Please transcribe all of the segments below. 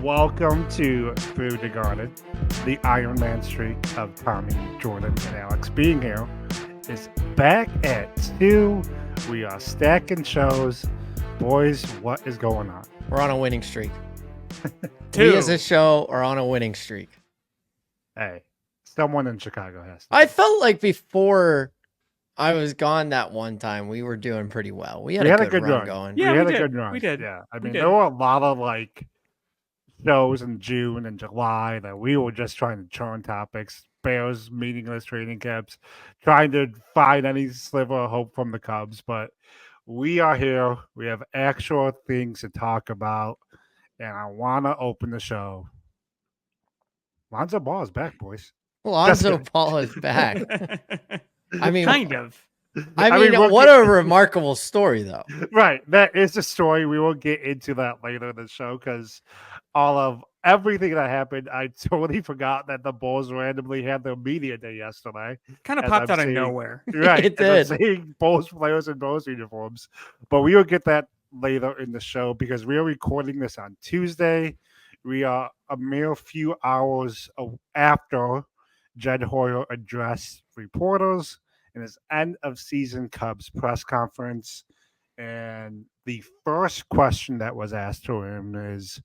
Welcome to Thru the Garden. The Iron Man streak of Tommy, Jordan, and Alex being here is back at 2. We are stacking shows. Boys, what is going on? We're on a winning streak. 2. We as a show are on a winning streak. Hey, someone in Chicago has to. I felt like before I was gone that one time, we were doing pretty well. We had a good run going. Yeah, we had we a did. good run. We did. Yeah, I We mean, did. there were a lot of shows in June and July that we were just trying to churn topics. Bears meaningless training camps, trying to find any sliver of hope from the Cubs, but we are here. We have actual things to talk about, and I want to open the show. Lonzo Ball is back, boys. Lonzo Ball is back. I mean, kind of. I mean, what a remarkable story, though. Right. That is the story. We will get into that later in the show because all of everything that happened, I totally forgot that the Bulls randomly had their media day yesterday. Kind of popped out of nowhere. Right. It did. Seeing Bulls players in Bulls uniforms. But we will get that later in the show because we are recording this on Tuesday. We are a mere few hours after Jed Hoyer addressed reporters in his end of season Cubs press conference. And the first question that was asked to him is,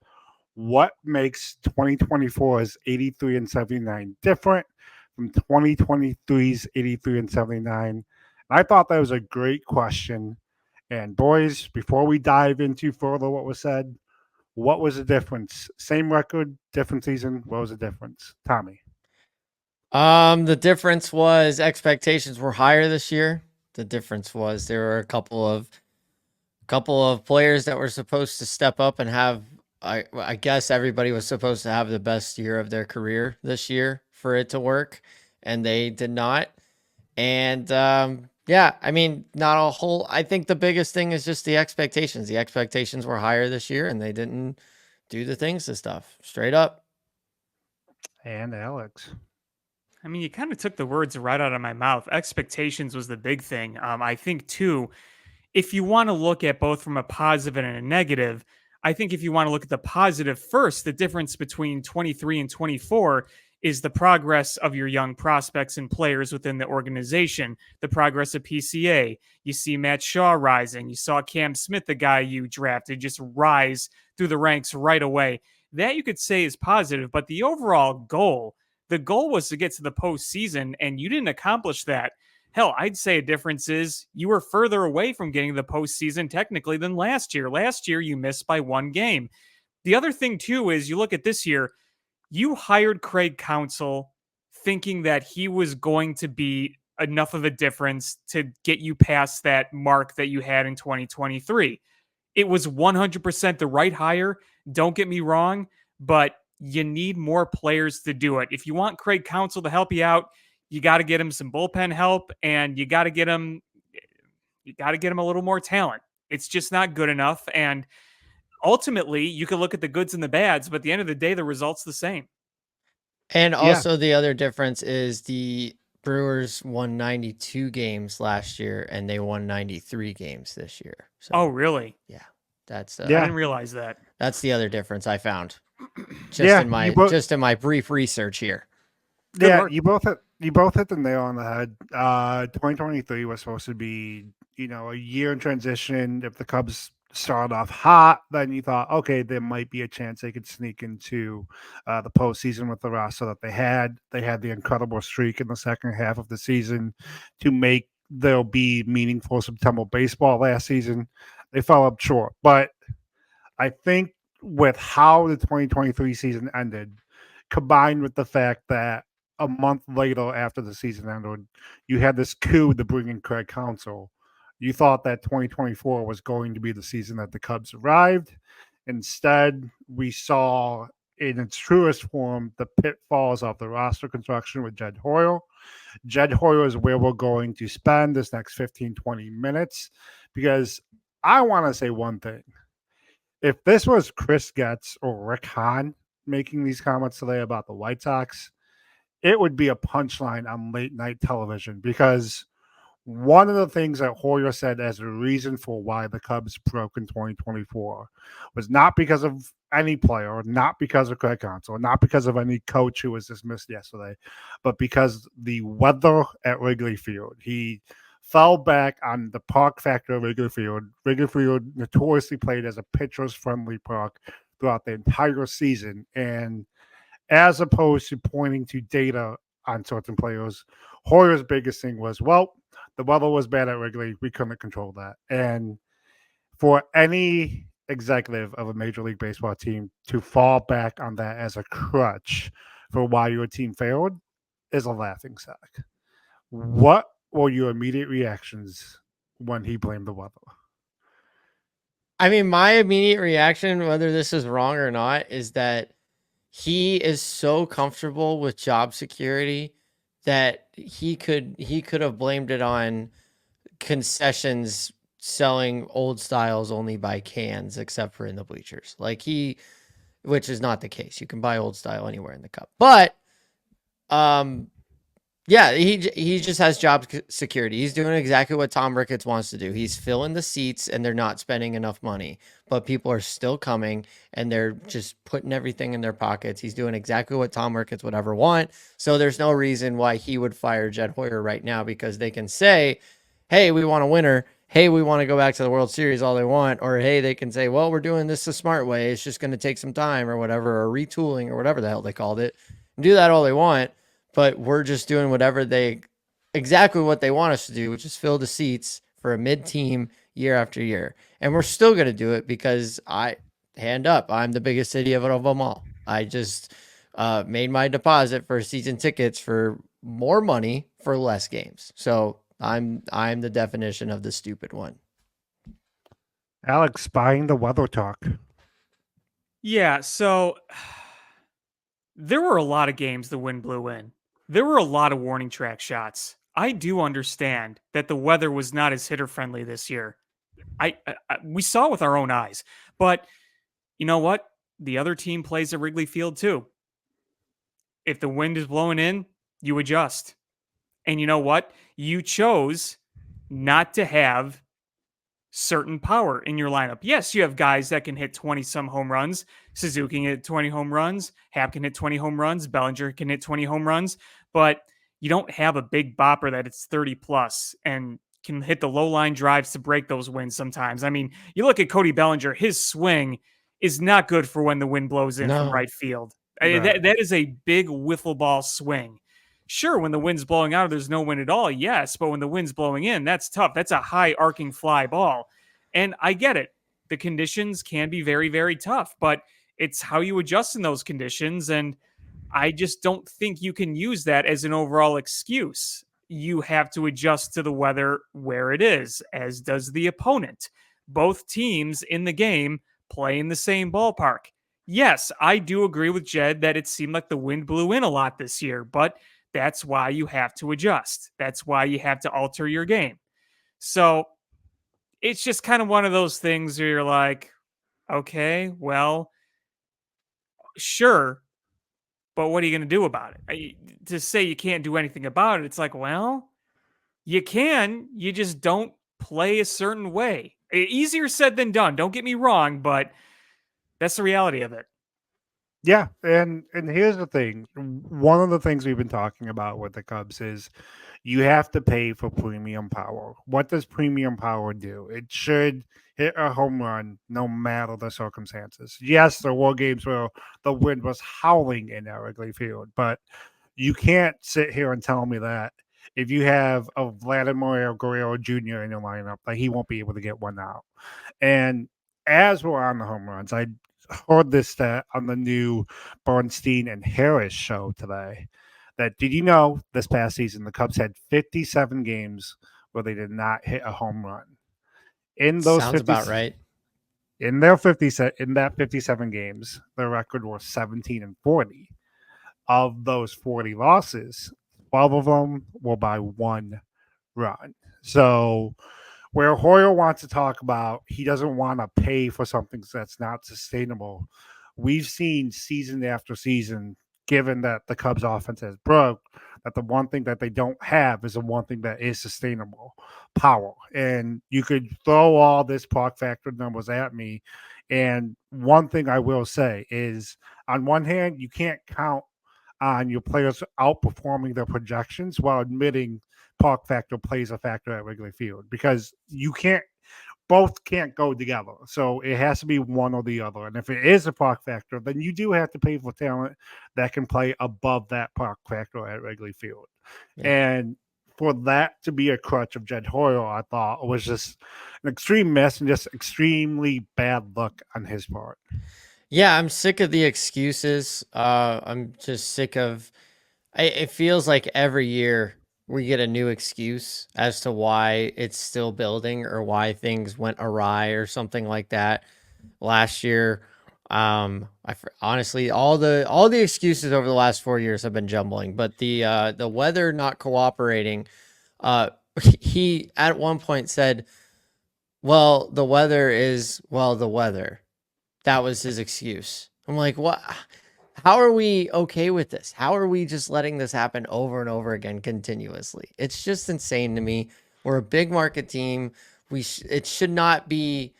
what makes 2024's 83 and 79 different from 2023's 83 and 79? And I thought that was a great question. And boys, before we dive into further what was said, what was the difference? Same record, different season. What was the difference? Tommy. The difference was expectations were higher this year. The difference was there were a couple of players that were supposed to step up and have. I guess everybody was supposed to have the best year of their career this year for it to work, and they did not. And yeah, I mean, not a whole. I think the biggest thing is just the expectations. The expectations were higher this year, and they didn't do the things and stuff. Straight up. And Alex. I mean, you kind of took the words right out of my mouth. Expectations was the big thing. I think, too, if you want to look at both from a positive and a negative, I think if you want to look at the positive first, the difference between 23 and 24 is the progress of your young prospects and players within the organization, the progress of PCA. You see Matt Shaw rising. You saw Cam Smith, the guy you drafted, just rise through the ranks right away. That you could say is positive, but the overall goal, the goal was to get to the postseason, and you didn't accomplish that. Hell, I'd say a difference is you were further away from getting the postseason technically than last year. Last year, you missed by one game. The other thing, too, is you look at this year, you hired Craig Counsell thinking that he was going to be enough of a difference to get you past that mark that you had in 2023. It was 100% the right hire. Don't get me wrong, but you need more players to do it. If you want Craig Counsell to help you out, you got to get him some bullpen help, and you got to get him a little more talent. It's just not good enough. And ultimately, you can look at the goods and the bads, but at the end of the day, the result's the same. And also the other difference is the Brewers won 92 games last year, and they won 93 games this year. So, oh, really? Yeah, that's I didn't realize that. That's the other difference I found. Just in my brief research here. You both hit the nail on the head. 2023 was supposed to be, a year in transition. If the Cubs started off hot, then you thought, okay, there might be a chance they could sneak into the postseason with the roster that they had. They had the incredible streak in the second half of the season to make there'll be meaningful September baseball last season. They fell up short, but I think with how the 2023 season ended, combined with the fact that a month later after the season ended, you had this coup to bring in Craig Counsell. You thought that 2024 was going to be the season that the Cubs arrived. Instead, we saw in its truest form the pitfalls of the roster construction with Jed Hoyer. Jed Hoyer is where we're going to spend this next 15, 20 minutes because I want to say one thing. If this was Chris Getz or Rick Hahn making these comments today about the White Sox, it would be a punchline on late night television because one of the things that Hoyer said as a reason for why the Cubs broke in 2024 was not because of any player, not because of Craig Counsell, not because of any coach who was dismissed yesterday, but because the weather at Wrigley Field. He fell back on the park factor of Wrigley Field. Wrigley Field notoriously played as a pitcher's friendly park throughout the entire season. And as opposed to pointing to data on certain players, Hoyer's biggest thing was, well, the weather was bad at Wrigley. We couldn't control that. And for any executive of a Major League Baseball team to fall back on that as a crutch for why your team failed is a laughing stock. What were your immediate reactions when he blamed the weather? I mean, my immediate reaction, whether this is wrong or not, is that he is so comfortable with job security that he could have blamed it on concessions selling old styles only by cans, except for in the bleachers. Which is not the case. You can buy old style anywhere in the cup. But yeah, he just has job security. He's doing exactly what Tom Ricketts wants to do. He's filling the seats and they're not spending enough money, but people are still coming and they're just putting everything in their pockets. He's doing exactly what Tom Ricketts would ever want. So there's no reason why he would fire Jed Hoyer right now, because they can say, hey, we want a winner. Hey, we want to go back to the World Series, all they want. Or, hey, they can say, well, we're doing this the smart way. It's just going to take some time or whatever, or retooling or whatever the hell they called it. Do that all they want. But we're just doing exactly what they want us to do, which is fill the seats for a mid-team year after year. And we're still going to do it because I'm the biggest city of them all. I just made my deposit for season tickets for more money for less games. So I'm the definition of the stupid one. Alex, buying the weather talk. Yeah, so there were a lot of games the wind blew in. There were a lot of warning track shots. I do understand that the weather was not as hitter friendly this year. We saw with our own eyes. But you know what? The other team plays at Wrigley Field too. If the wind is blowing in, you adjust. And you know what? You chose not to have certain power in your lineup. Yes, you have guys that can hit 20 some home runs. Suzuki can hit 20 home runs. Happ can hit 20 home runs. Bellinger can hit 20 home runs. But you don't have a big bopper that it's 30 plus and can hit the low line drives to break those wins sometimes. I mean, you look at Cody Bellinger, his swing is not good for when the wind blows in from right field. Right. That is a big wiffle ball swing. Sure, when the wind's blowing out, there's no wind at all. Yes, but when the wind's blowing in, that's tough. That's a high arcing fly ball. And I get it. The conditions can be very, very tough, but it's how you adjust in those conditions. And I just don't think you can use that as an overall excuse. You have to adjust to the weather where it is, as does the opponent. Both teams in the game play in the same ballpark. Yes, I do agree with Jed that it seemed like the wind blew in a lot this year, but that's why you have to adjust. That's why you have to alter your game. So it's just kind of one of those things where you're like, okay, well, sure, but what are you going to do about it? To say you can't do anything about it, it's like, well, you can, you just don't play a certain way. Easier said than done. Don't get me wrong, but that's the reality of it. Yeah, and here's the thing. One of the things we've been talking about with the Cubs is you have to pay for premium power. What does premium power do? It should hit a home run no matter the circumstances. Yes, there were games where the wind was howling in Wrigley Field, but you can't sit here and tell me that if you have a Vladimir Guerrero Jr. in your lineup, that he won't be able to get one out. And as we're on the home runs, I heard this stat on the new Bernstein and Harris show today. That did you know this past season the Cubs had 57 games where they did not hit a home run. In those Sounds about right. In that 57 games, their record was 17-40. Of those 40 losses, 12 of them were by one run. So where Hoyer wants to talk about he doesn't want to pay for something that's not sustainable. We've seen season after season given that the Cubs offense is broke, that the one thing that they don't have is the one thing that is sustainable power. And you could throw all this park factor numbers at me. And one thing I will say is, on one hand, you can't count on your players outperforming their projections while admitting park factor plays a factor at Wrigley Field, because you can't both can't go together. So it has to be one or the other. And if it is a park factor, then you do have to pay for talent that can play above that park factor at Wrigley Field. Yeah. And for that to be a crutch of Jed Hoyer, I thought was just an extreme mess and just extremely bad luck on his part. Yeah, I'm sick of the excuses. I'm just sick of. It feels like every year we get a new excuse as to why it's still building or why things went awry or something like that. Last year, honestly, all the excuses over the last 4 years have been jumbling. But the weather not cooperating, he at one point said, "Well, the weather is the weather." That was his excuse. I'm like, what? How are we okay with this? How are we just letting this happen over and over again continuously? It's just insane to me. We're a big market team. It should not be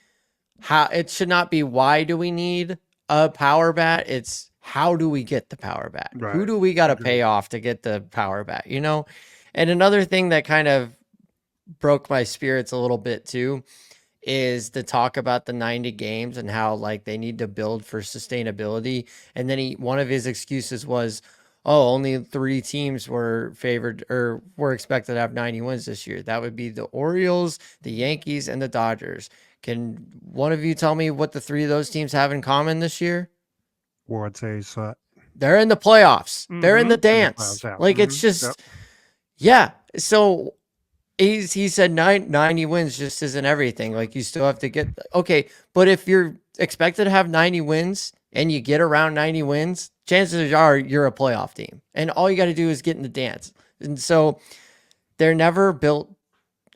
why do we need a power bat? It's how do we get the power bat? Right. Who do we got to pay off to get the power bat? You know? And another thing that kind of broke my spirits a little bit too is the talk about the 90 games and how like they need to build for sustainability. And then one of his excuses was, oh, only 3 teams were favored or were expected to have 90 wins this year. That would be the Orioles, the Yankees, and the Dodgers. Can one of you tell me what the 3 of those teams have in common this year? World Series. They're in the playoffs. They're in the dance. playoffs, Like it's just, yeah. So he said 90 wins just isn't everything. Like you still have to get, okay. But if you're expected to have 90 wins and you get around 90 wins, chances are you're a playoff team. And all you got to do is get in the dance. And so they're never built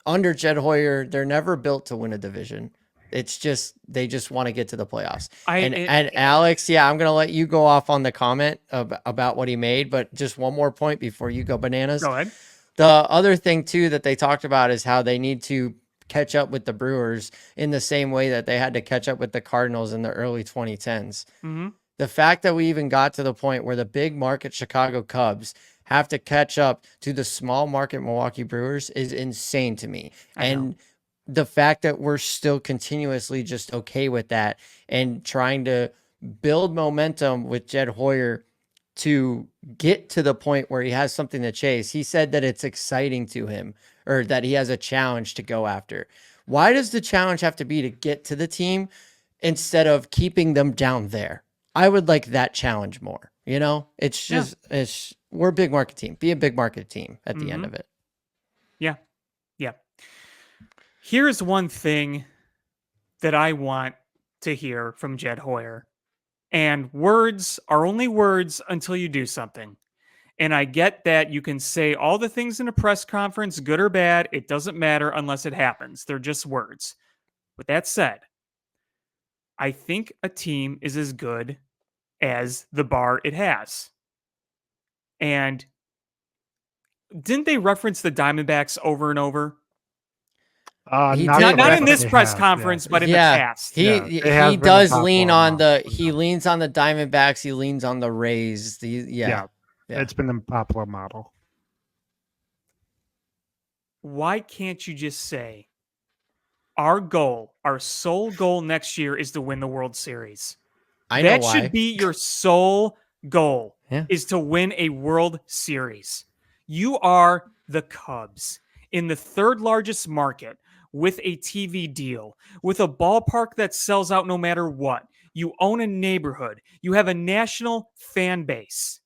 under Jed Hoyer. They're never built to win a division. It's just, they just want to get to the playoffs. And Alex, yeah, I'm going to let you go off on the comment about what he made, but just one more point before you go bananas. Go ahead. The other thing too that they talked about is how they need to catch up with the Brewers in the same way that they had to catch up with the Cardinals in the early 2010s. Mm-hmm. The fact that we even got to the point where the big market Chicago Cubs have to catch up to the small market Milwaukee Brewers is insane to me. And the fact that we're still continuously just okay with that and trying to build momentum with Jed Hoyer to get to the point where he has something to chase. He said that it's exciting to him, or that he has a challenge to go after. Why does the challenge have to be to get to the team instead of keeping them down there? I would like that challenge more. You know, it's just, we're a big market team. Be a big market team at the end of it. Yeah. Yeah. Here's one thing that I want to hear from Jed Hoyer. And words are only words until you do something. And I get that you can say all the things in a press conference, good or bad. It doesn't matter unless it happens. They're just words. With that said, I think a team is as good as the bar it has. And didn't they reference the Diamondbacks over and over? Not in this press conference, but in the past. He does lean on the Diamondbacks. He leans on the Rays. It's been a popular model. Why can't you just say our sole goal next year is to win the World Series? That should be your sole goal, is to win a World Series. You are the Cubs in the 3rd largest market, with a TV deal, with a ballpark that sells out no matter what. You own a neighborhood. You have a national fan base.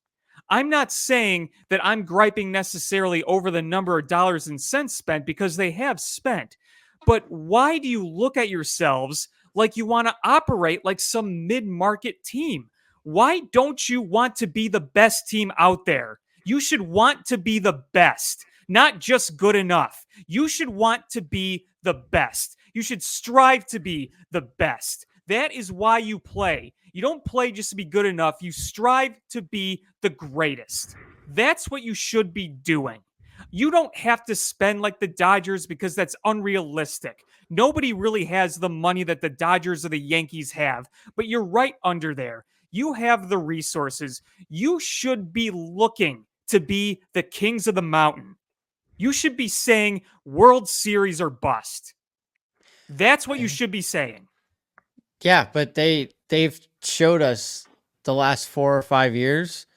I'm not saying that I'm griping necessarily over the number of dollars and cents spent, because they have spent. But why do you look at yourselves like you want to operate like some mid-market team? Why don't you want to be the best team out there? You should want to be the best, not just good enough. You should want to be the best. You should strive to be the best. That is why you play. You don't play just to be good enough. You strive to be the greatest. That's what you should be doing. You don't have to spend like the Dodgers because that's unrealistic. Nobody really has the money that the Dodgers or the Yankees have, but you're right under there. You have the resources. You should be looking to be the kings of the mountain. You should be saying World Series or bust. That's what you should be saying. Yeah, but they've showed us the last 4 or 5 years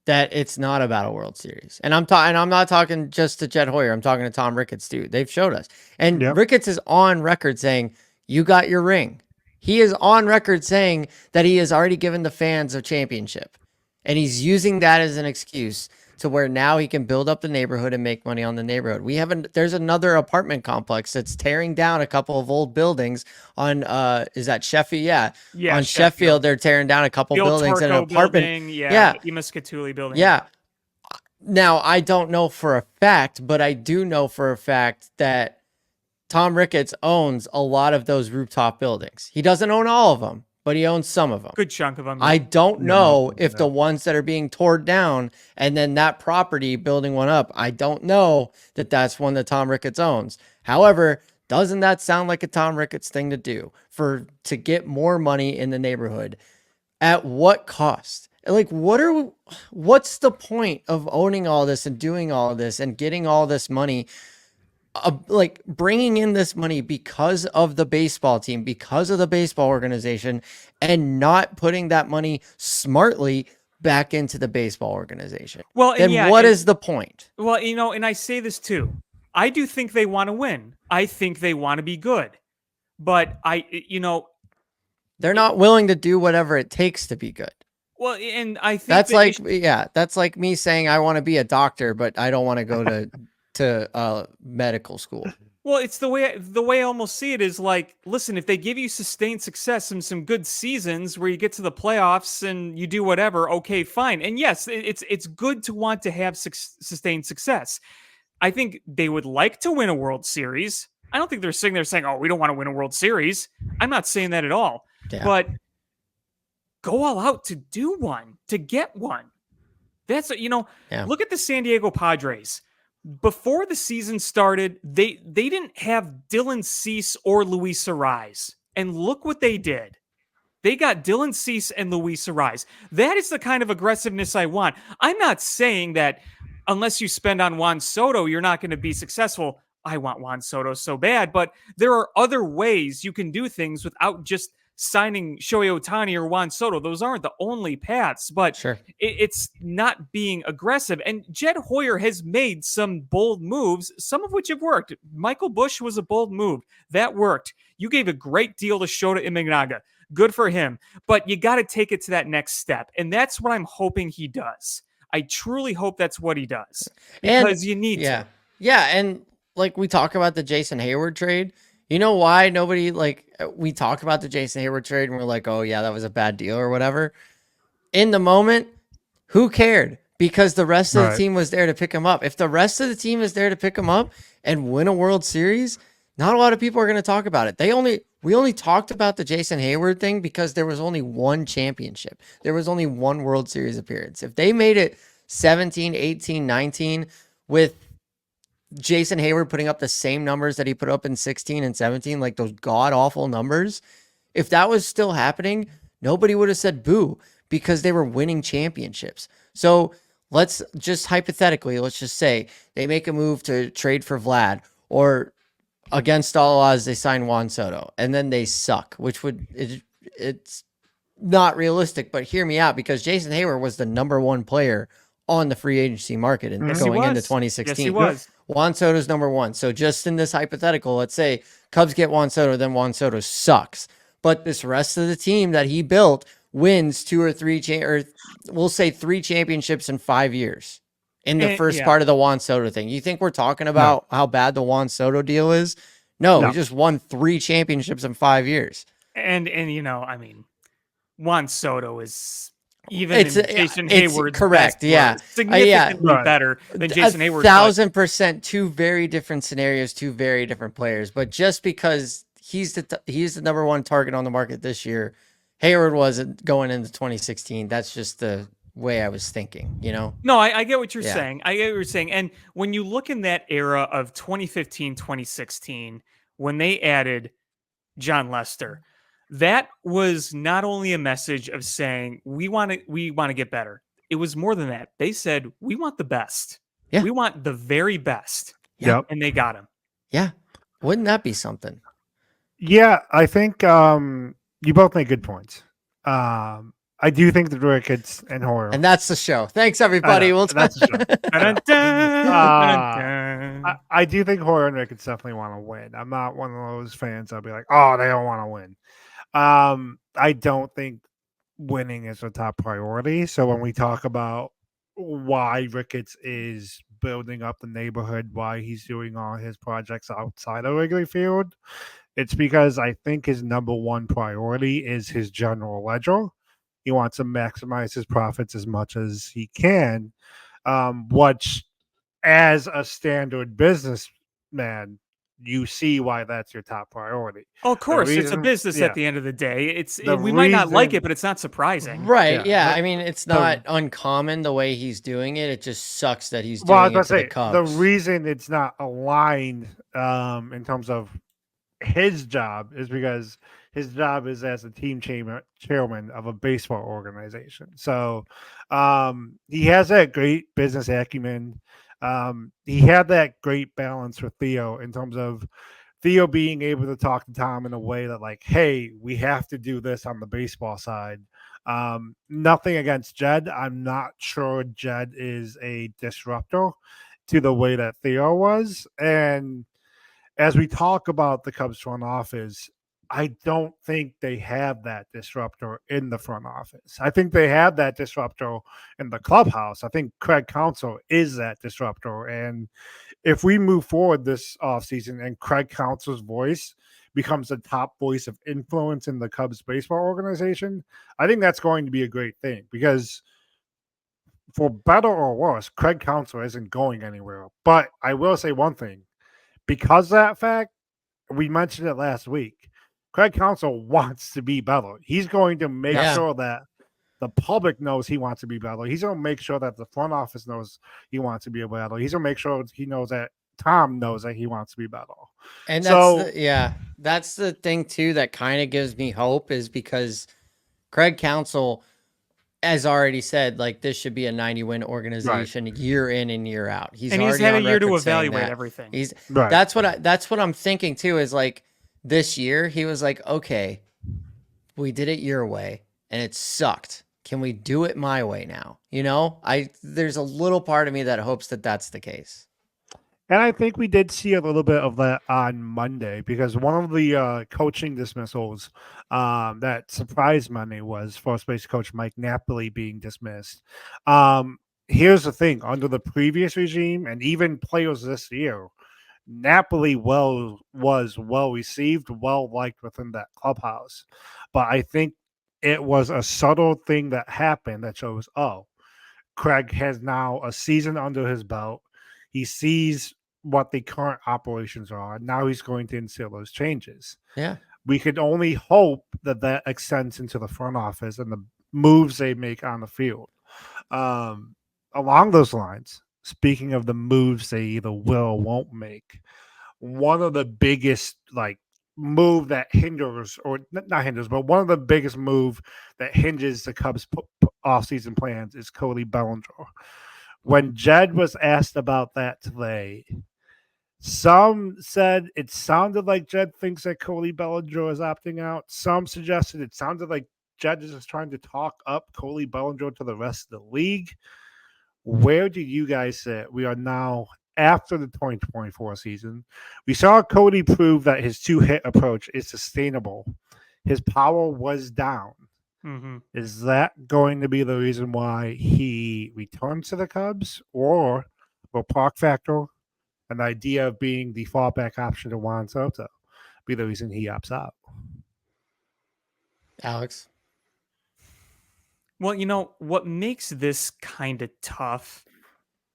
that it's not about a World Series. And I'm not talking just to Jed Hoyer. I'm talking to Tom Ricketts too. They've showed us. And Ricketts is on record saying, "You got your ring." He is on record saying that he has already given the fans a championship. And he's using that as an excuse to where now he can build up the neighborhood and make money on the neighborhood. There's another apartment complex that's tearing down a couple of old buildings on, is that Sheffield? Yeah. On Sheffield, they're tearing down a couple buildings and an apartment. Building, yeah. Emascatuli building. Yeah. Now, I don't know for a fact, but I do know for a fact that Tom Ricketts owns a lot of those rooftop buildings. He doesn't own all of them, but he owns some of them. Good chunk of them. I don't know if the ones that are being torn down and then that property building one up, I don't know that that's one that Tom Ricketts owns. However, doesn't that sound like a Tom Ricketts thing to do to get more money in the neighborhood? At what cost? Like, what's the point of owning all this and doing all of this and getting all this money? Like bringing in this money because of the baseball team, because of the baseball organization, and not putting that money smartly back into the baseball organization. Well, then what is the point? Well, and I say this too. I do think they want to win. I think they want to be good, but they're not willing to do whatever it takes to be good. Well, and I think that's like me saying I want to be a doctor, but I don't want to go to medical school. Well, it's the way I almost see it is like, listen, if they give you sustained success and some good seasons where you get to the playoffs and you do whatever, okay, fine. And yes, it's good to want to have sustained success. I think they would like to win a World Series. I don't think they're sitting there saying, "Oh, we don't want to win a World Series." I'm not saying that at all. Yeah. But go all out to do one, to get one. That's Look at the San Diego Padres. Before the season started, they didn't have Dylan Cease or Luis Arraez. And look what they did. They got Dylan Cease and Luis Arraez. That is the kind of aggressiveness I want. I'm not saying that unless you spend on Juan Soto, you're not going to be successful. I want Juan Soto so bad, but there are other ways you can do things without just signing Shohei Ohtani or Juan Soto. Those aren't the only paths, but sure. It's not being aggressive. And Jed Hoyer has made some bold moves, some of which have worked. Michael Busch was a bold move. That worked. You gave a great deal to Shota Imanaga. Good for him. But you got to take it to that next step. And that's what I'm hoping he does. I truly hope that's what he does. Because you need to. Yeah, and like we talk about the Jason Hayward trade. You know why nobody, we talk about the Jason Hayward trade and we're like, oh yeah, that was a bad deal or whatever. In the moment, who cared? Because the rest of the team was there to pick him up. If the rest of the team is there to pick him up and win a World Series, not a lot of people are going to talk about it. We only talked about the Jason Hayward thing because there was only one championship. There was only one World Series appearance. If they made it 17, 18, 19 with Jason Hayward putting up the same numbers that he put up in 16 and 17, like those god-awful numbers, if that was still happening, nobody would have said boo because they were winning championships. So let's just hypothetically, let's just say they make a move to trade for Vlad, or against all odds, they sign Juan Soto, and then they suck, which it's not realistic, but hear me out, because Jason Hayward was the number one player on the free agency market and going into 2016. Yes, he was. Juan Soto's number one. So just in this hypothetical, let's say Cubs get Juan Soto, then Juan Soto sucks. But this rest of the team that he built wins 2 or 3, or we'll say 3 championships in 5 years in the first part of the Juan Soto thing. You think we're talking about how bad the Juan Soto deal is? No, he just won 3 championships in 5 years. And Juan Soto is... Even Jason Hayward's correct, significantly better than Jason Hayward. 1,000%, 2 very different scenarios, 2 very different players. But just because he's the number one target on the market this year, Hayward wasn't going into 2016. That's just the way I was thinking, you know? No, I get what you're Yeah. saying. I get what you're saying. And when you look in that era of 2015, 2016, when they added John Lester, that was not only a message of saying we want to get better. It was more than that. They said we want the best. Yeah. We want the very best. Yeah. Yep. And they got him. Yeah. Wouldn't that be something? Yeah, I think you both make good points. I do think the Ricketts and Hoyer. And that's the show. Thanks, everybody. We'll that's the show. Dun, dun, dun. I do think Hoyer and Ricketts definitely want to win. I'm not one of those fans that'll be like, oh, they don't want to win. I don't think winning is a top priority. So when we talk about why Ricketts is building up the neighborhood, why he's doing all his projects outside of Wrigley Field, it's because I think his number one priority is his general ledger. He wants to maximize his profits as much as he can, which, as a standard businessman, you see why that's your top priority. Oh, of course, it's a reason- business yeah. at the end of the day. The We might not like reason- it, but it's not surprising. Right. Yeah, Yeah. but- I mean, it's not uncommon the way he's doing it. It just sucks that he's Well, I doing was it gonna to the say Cubs. the reason it's not aligned in terms of his job is because his job is as a team chairman of a baseball organization. So he has that great business acumen. He had that great balance with Theo in terms of Theo being able to talk to Tom in a way that, like, hey, we have to do this on the baseball side. Nothing against Jed. I'm not sure Jed is a disruptor to the way that Theo was. And as we talk about the Cubs front office, I don't think they have that disruptor in the front office. I think they have that disruptor in the clubhouse. I think Craig Counsell is that disruptor. And if we move forward this offseason and Craig Counsell's voice becomes the top voice of influence in the Cubs baseball organization, I think that's going to be a great thing because for better or worse, Craig Counsell isn't going anywhere. But I will say one thing. Because of that fact, we mentioned it last week. Craig Counsell wants to be better. He's going to make sure that the public knows he wants to be better. He's going to make sure that the front office knows he wants to be better. He's going to make sure he knows that Tom knows that he wants to be better. And that's the thing too that kind of gives me hope is because Craig Counsell has already said like this should be a 90-win organization year in and year out. He's had a year to evaluate everything. That's what I'm thinking too is like this year he was like, okay, we did it your way and it sucked. Can we do it my way now? You know, there's a little part of me that hopes that that's the case. And I think we did see a little bit of that on Monday because one of the coaching dismissals that surprised Monday was first base coach Mike Napoli being dismissed. Here's the thing: under the previous regime and even players this year, Napoli was well received, well liked within that clubhouse. But I think it was a subtle thing that happened that shows, oh, Craig has now a season under his belt. He sees what the current operations are. Now he's going to instill those changes. Yeah. We could only hope that extends into the front office and the moves they make on the field. Along those lines, speaking of the moves they either will or won't make, one of the biggest move that hinders, or not hinders, but one of the biggest move that hinges the Cubs' offseason plans is Cody Bellinger. When Jed was asked about that today, some said it sounded like Jed thinks that Cody Bellinger is opting out. Some suggested it sounded like Jed is just trying to talk up Cody Bellinger to the rest of the league. Where do you guys sit? We are now after the 2024 season. We saw Cody prove that his two-hit approach is sustainable. His power was down. Mm-hmm. Is that going to be the reason why he returns to the Cubs? Or will Park Factor, an idea of being the fallback option to Juan Soto, be the reason he opts out? Alex? Well, you know, what makes this kind of tough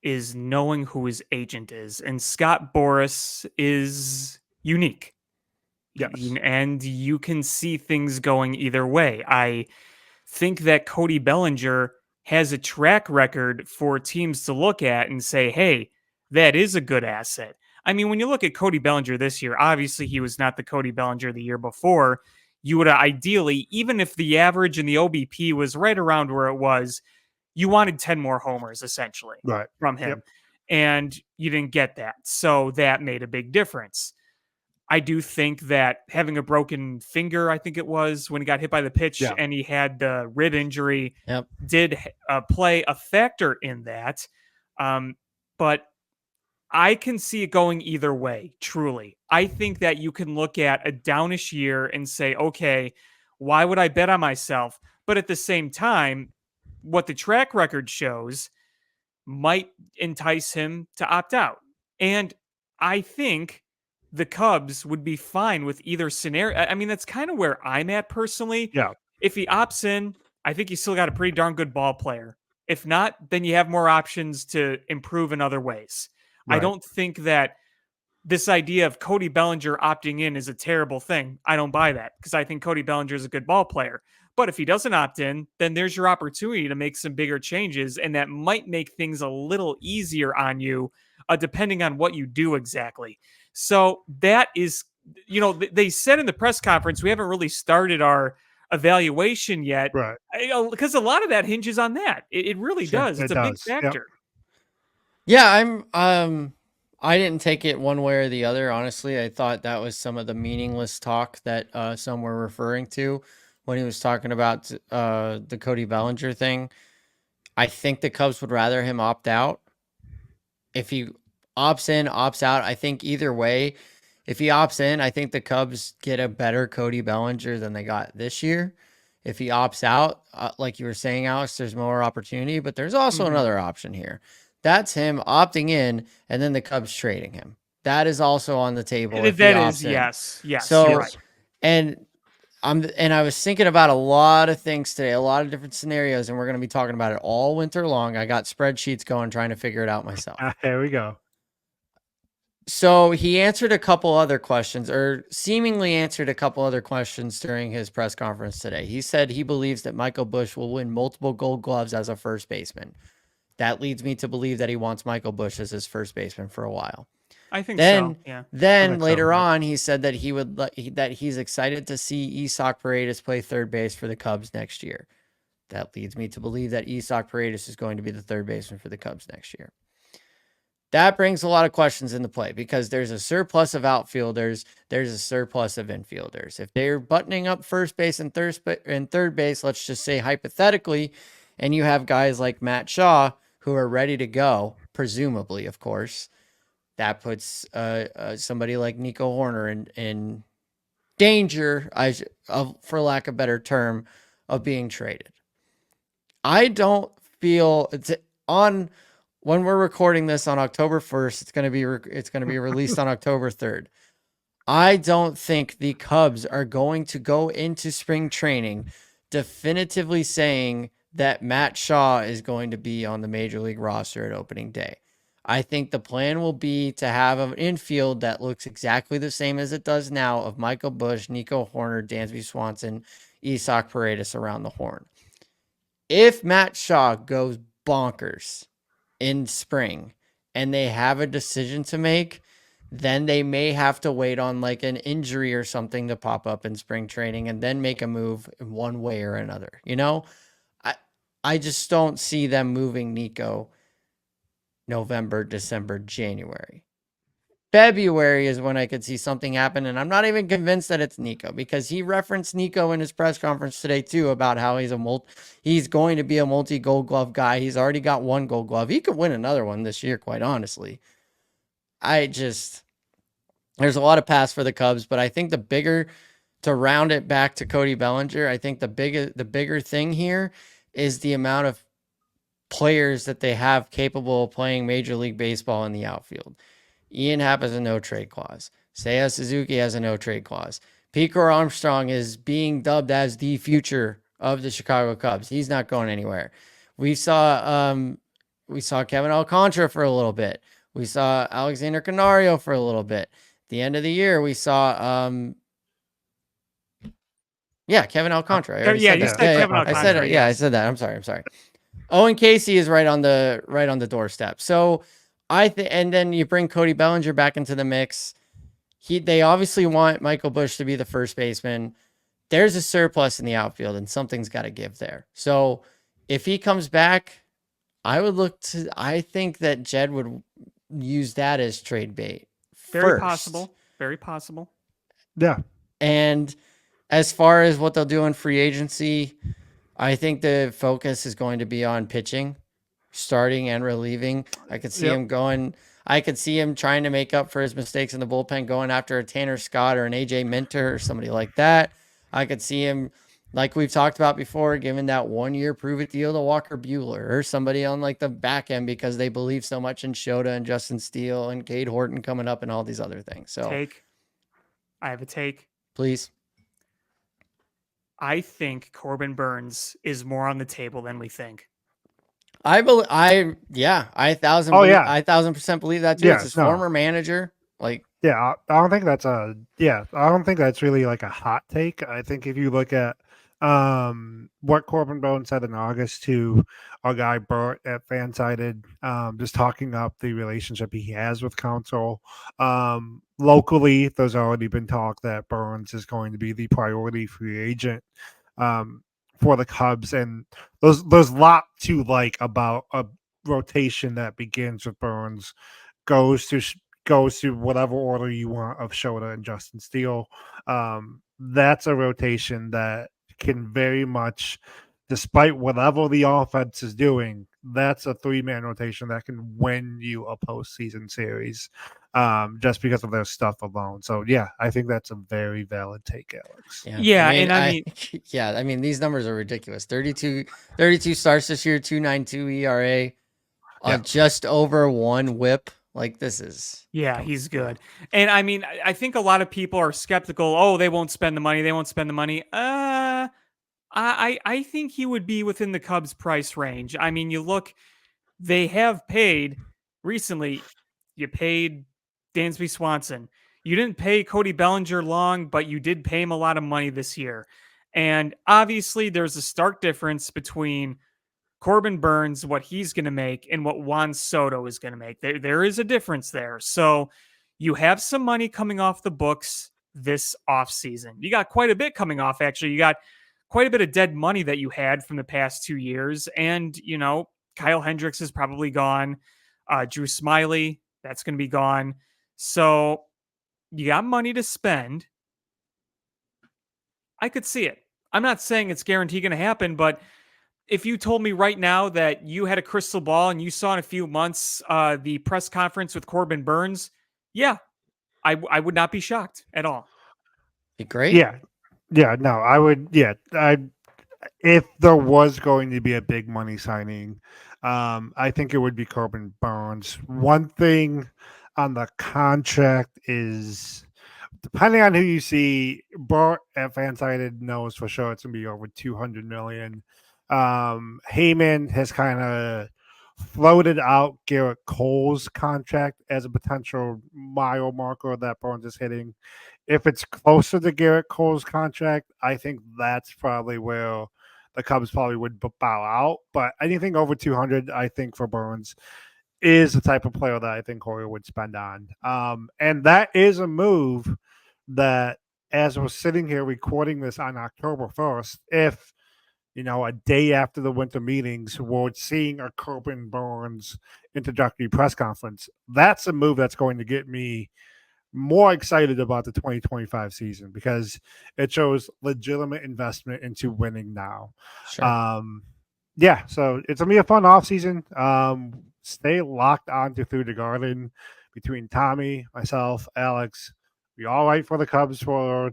is knowing who his agent is. And Scott Boras is unique. Yes. And you can see things going either way. I think that Cody Bellinger has a track record for teams to look at and say, hey, that is a good asset. I mean, when you look at Cody Bellinger this year, obviously he was not the Cody Bellinger the year before. You would ideally, even if the average and the OBP was right around where it was, you wanted 10 more homers essentially Right. from Yep. him. And you didn't get that. So that made a big difference. I do think that having a broken finger, I think it was when he got hit by the pitch Yeah. and he had the rib injury, Yep. did play a factor in that. But I can see it going either way, truly. I think that you can look at a downish year and say, okay, why would I bet on myself? But at the same time, what the track record shows might entice him to opt out. And I think the Cubs would be fine with either scenario. I mean, that's kind of where I'm at personally. Yeah. If he opts in, I think he's still got a pretty darn good ball player. If not, then you have more options to improve in other ways. I Right. don't think that this idea of Cody Bellinger opting in is a terrible thing. I don't buy that because I think Cody Bellinger is a good ball player. But if he doesn't opt in, then there's your opportunity to make some bigger changes, and that might make things a little easier on you, depending on what you do exactly. So that is, they said in the press conference, we haven't really started our evaluation yet, Right. because a lot of that hinges on that. It really Sure, does. It's it a big does. Yep. factor. Yeah, I didn't take it one way or the other, honestly. I thought that was some of the meaningless talk that some were referring to when he was talking about the Cody Bellinger thing. I think the Cubs would rather him opt out. If he opts in, opts out, I think either way, if he opts in, I think the Cubs get a better Cody Bellinger than they got this year. If he opts out, like you were saying, Alex, there's more opportunity, but there's also another option here. That's him opting in and then the Cubs trading him. That is also on the table. If That he is, opts in. yes. So, You're right. and I was thinking about a lot of things today, a lot of different scenarios, and we're going to be talking about it all winter long. I got spreadsheets going, trying to figure it out myself. There we go. So he answered a couple other questions, or seemingly answered a couple other questions during his press conference today. He said he believes that Michael Busch will win multiple Gold Gloves as a first baseman. That leads me to believe that he wants Michael Busch as his first baseman for a while. I think Then, so. Yeah. then think so, later yeah. on, he said that that he's excited to see Isak Paredes play third base for the Cubs next year. That leads me to believe that Isak Paredes is going to be the third baseman for the Cubs next year. That brings a lot of questions into play because there's a surplus of outfielders, there's a surplus of infielders. If they're buttoning up first base and third base, let's just say hypothetically, and you have guys like Matt Shaw who are ready to go, presumably, of course, that puts somebody like Nico Horner in danger, for lack of a better term, of being traded. I don't feel it's on when we're recording this on October 1st. It's going to be released on October 3rd. I don't think the Cubs are going to go into spring training definitively saying that Matt Shaw is going to be on the major league roster at opening day. I think the plan will be to have an infield that looks exactly the same as it does now of Michael Busch, Nico Horner, Dansby Swanson, Isak Paredes around the horn. If Matt Shaw goes bonkers in spring and they have a decision to make, then they may have to wait on like an injury or something to pop up in spring training and then make a move in one way or another. I just don't see them moving Nico November, December, January. February is when I could see something happen, and I'm not even convinced that it's Nico because he referenced Nico in his press conference today too about how he's going to be a multi-Gold Glove guy. He's already got one Gold Glove. He could win another one this year, quite honestly. There's a lot of paths for the Cubs, but I think to round it back to Cody Bellinger, I think the bigger thing here is the amount of players that they have capable of playing Major League Baseball in the outfield. Ian Happ has a no-trade clause. Seiya Suzuki has a no-trade clause. Pico Armstrong is being dubbed as the future of the Chicago Cubs. He's not going anywhere. We saw Kevin Alcantara for a little bit. We saw Alexander Canario for a little bit. At the end of the year, we saw Yeah, Kevin Alcantara. I already Yeah, said you that. said Yeah, Kevin I said Alcantara, it. Yeah, I yes. said that. I'm sorry. Owen Casey is right on the doorstep. So and then you bring Cody Bellinger back into the mix. They obviously want Michael Busch to be the first baseman. There's a surplus in the outfield, and something's got to give there. So if he comes back, I think that Jed would use that as trade bait Very first. possible. Very possible. Yeah. And as far as what they'll do in free agency, I think the focus is going to be on pitching, starting and relieving. I could see him going. I could see him trying to make up for his mistakes in the bullpen, going after a Tanner Scott or an AJ Minter or somebody like that. I could see him, like we've talked about before, giving that 1 year prove it deal to Walker Buehler or somebody on like the back end because they believe so much in Shota and Justin Steele and Cade Horton coming up and all these other things. So I have a take. Please. I think Corbin Burns is more on the table than we think. I 1,000% believe that too. Yeah, It's his no. former manager. Like, Yeah, I don't think that's I don't think that's really like a hot take. I think if you look at what Corbin Bone said in August to our guy Burt at Fansided, just talking up the relationship he has with Council. Locally, there's already been talk that Burns is going to be the priority free agent for the Cubs, and there's a lot to like about a rotation that begins with Burns, goes to whatever order you want of Shota and Justin Steele. That's a rotation that can very much, despite whatever the offense is doing, that's a 3-man rotation that can win you a postseason series just because of their stuff alone. So, yeah, I think that's a very valid take, Alex. Yeah, I mean, these numbers are ridiculous. 32 starts this year, 2.92 ERA, just over 1 WHIP. Like, this is... Yeah, he's good. And I mean, I think a lot of people are skeptical. Oh, they won't spend the money. I think he would be within the Cubs price range. I mean, you look, they have paid recently. You paid Dansby Swanson. You didn't pay Cody Bellinger long, but you did pay him a lot of money this year. And obviously there's a stark difference between Corbin Burns, what he's going to make, and what Juan Soto is going to make. There is a difference there. So you have some money coming off the books this offseason. You got quite a bit coming off, actually. You got quite a bit of dead money that you had from the past 2 years. And, Kyle Hendricks is probably gone. Drew Smiley, that's going to be gone. So you got money to spend. I could see it. I'm not saying it's guaranteed going to happen, but if you told me right now that you had a crystal ball and you saw in a few months the press conference with Corbin Burns, yeah, I would not be shocked at all. Be great. Yeah, no, I would. Yeah, if there was going to be a big money signing, I think it would be Corbin Burns. One thing on the contract is, depending on who you see, Bart at Fansided knows for sure it's going to be over $200 million. Heyman has kind of floated out Garrett Cole's contract as a potential mile marker that Burns is hitting. If it's closer to Garrett Cole's contract, I think that's probably where the Cubs probably would bow out. But anything over 200, I think for Burns is the type of player that I think Hoyer would spend on. And that is a move that, as we're sitting here recording this on October 1st, if a day after the winter meetings, we're seeing a Corbin Burns introductory press conference, that's a move that's going to get me more excited about the 2025 season because it shows legitimate investment into winning now. Sure. So it's gonna be a fun offseason. Stay locked on to Through the Garden between Tommy, myself, Alex. We all write for the Cubs for,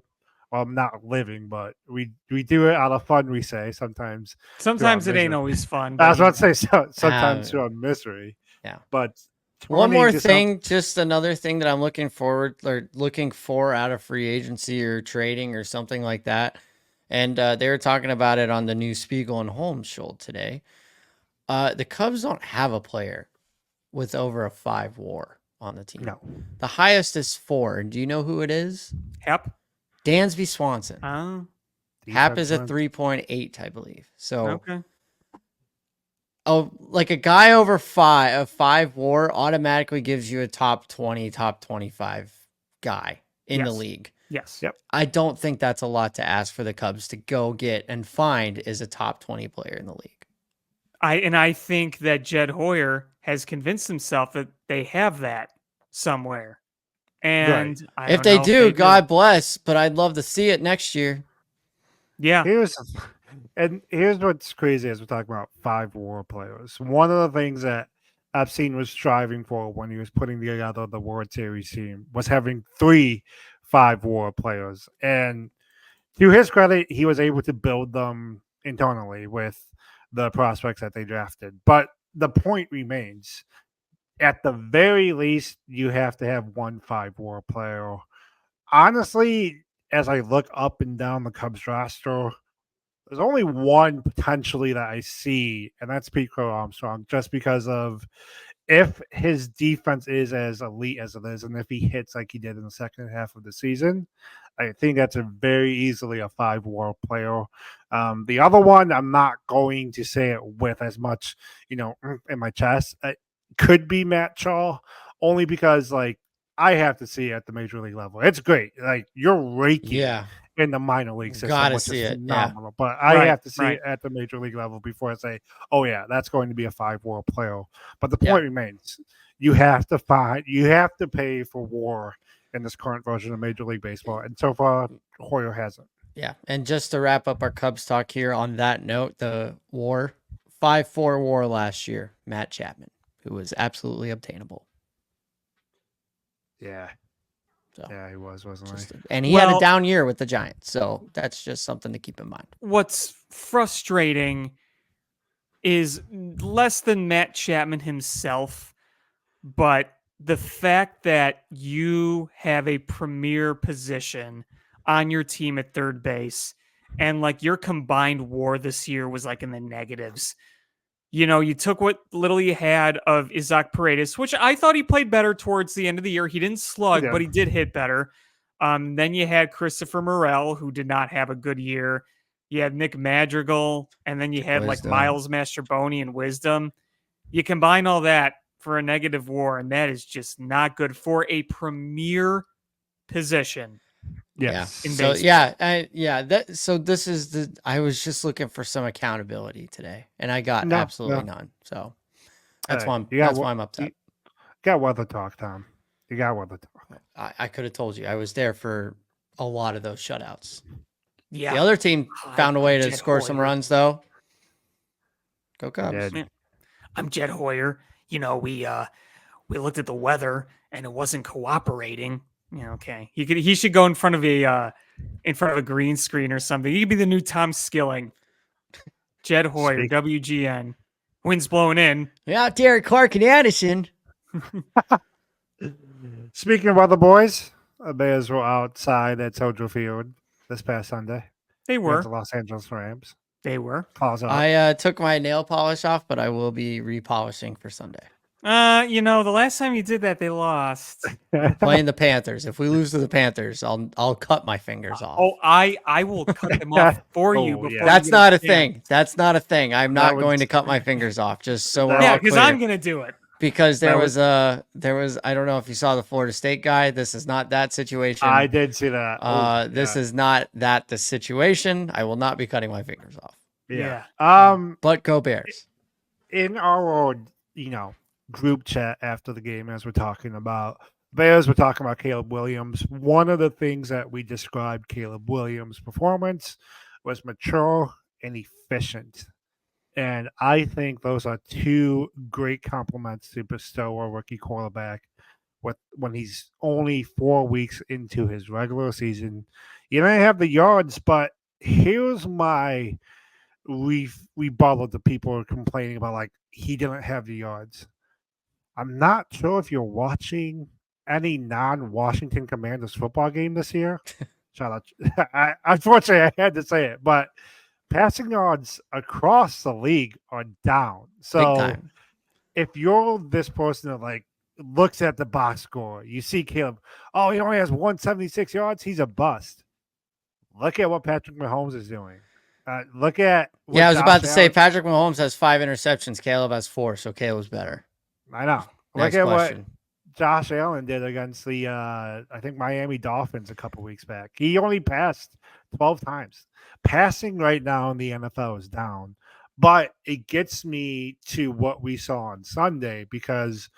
well, not living, but we do it out of fun, we say sometimes. Sometimes it ain't always fun. I was about to say sometimes through a misery. Yeah. But one more thing, just another thing that I'm looking for out of free agency or trading or something like that. And they were talking about it on the new Spiegel and Holmes show today. The Cubs don't have a player with over a 5 WAR on the team. No. The highest is 4. Do you know who it is? Yep. Dansby Swanson. Hap is a defenseman. 3.8, I believe. So, Okay. like a guy over a 5 WAR automatically gives you a top 20, top 25 guy in the Yes. league. Yes. Yep. I don't think that's a lot to ask for the Cubs to go get and find is a top 20 player in the league. I think that Jed Hoyer has convinced himself that they have that somewhere. And I If don't they know do, if God bless, but I'd love to see it next year. Yeah. Here's what's crazy as we're talking about 5 WAR players. One of the things that Epstein was striving for when he was putting together the World Series team was having 3 5 WAR players. And to his credit, he was able to build them internally with the prospects that they drafted. But the point remains, at the very least, you have to have 1 5 WAR player. Honestly, as I look up and down the Cubs roster, there's only one potentially that I see, and that's Pete Crow Armstrong, just because of if his defense is as elite as it is, and if he hits like he did in the second half of the season, I think that's a very easily a 5 WAR player. The other one, I'm not going to say it with as much, in my chest. It could be Matt Shaw, only because I have to see it at the major league level. It's great. Like you're raking in the minor league system, Gotta which see is it, yeah. phenomenal. But I have to see it at the major league level before I say, oh yeah, that's going to be a 5 WAR player. But the point remains, you have to pay for WAR in this current version of Major League Baseball. And so far, Hoyer hasn't. Yeah. And just to wrap up our Cubs talk here on that note, the WAR, 5.4 WAR last year, Matt Chapman, who was absolutely obtainable. Yeah. So, yeah, he wasn't he? And he had a down year with the Giants. So that's just something to keep in mind. What's frustrating is less than Matt Chapman himself, but the fact that you have a premier position on your team at third base and your combined WAR this year was in the negatives. You took what little you had of Isaac Paredes, which I thought he played better towards the end of the year. He didn't slug, but he did hit better. Then you had Christopher Morel, who did not have a good year. You had Nick Madrigal, and then you had Miles Mastroboni and Wisdom. You combine all that for a negative WAR, and that is just not good for a premier position. Yes. Yeah. So this is I was just looking for some accountability today, and I got absolutely none. So that's why I'm upset. You got weather talk, Tom. You got weather talk. I could have told you I was there for a lot of those shutouts. Yeah. The other team found a way to score some runs, though. Go Cubs. I'm Jed Hoyer. We looked at the weather and it wasn't cooperating. Okay. He should go in front of a green screen or something. He could be the new Tom Skilling. Jed Hoyer, WGN. Wind's blowing in. Yeah, Derek Clark and Addison. Speaking of other boys, the Bears were outside at Soldier Field this past Sunday. They were. The Los Angeles Rams. They were. I took my nail polish off, but I will be repolishing for Sunday. The last time you did that, they lost. Playing the Panthers. If we lose to the Panthers, I'll cut my fingers off. Oh, I will cut them off for you. Before That's not a thing. That's not a thing. I'm not going to cut my fingers off. Just so we're all clear. Because I'm going to do it. Because there was I don't know if you saw the Florida State guy. This is not that situation. I did see that. This is not the situation. I will not be cutting my fingers off. Yeah. But go Bears. In our group chat after the game, as we're talking about Bears, we're talking about Caleb Williams. One of the things that we described Caleb Williams' performance was mature and efficient. And I think those are two great compliments to bestow a rookie quarterback when he's only 4 weeks into his regular season. You don't have the yards, but here's my rebuttal to people complaining about he didn't have the yards. I'm not sure if you're watching any non-Washington Commanders football game this year. Shout out. Unfortunately, I had to say it, but passing yards across the league are down. So if you're this person that looks at the box score, you see Caleb, he only has 176 yards, he's a bust. look at what Patrick Mahomes is doing. Look at what Yeah, I was Josh about to say Allen- Patrick Mahomes has 5 interceptions. Caleb has 4, so Caleb's better. I know. Next Look at question. what Josh Allen did against the I think Miami Dolphins a couple weeks back. He only passed 12 times. Passing right now in the NFL is down. But it gets me to what we saw on Sunday because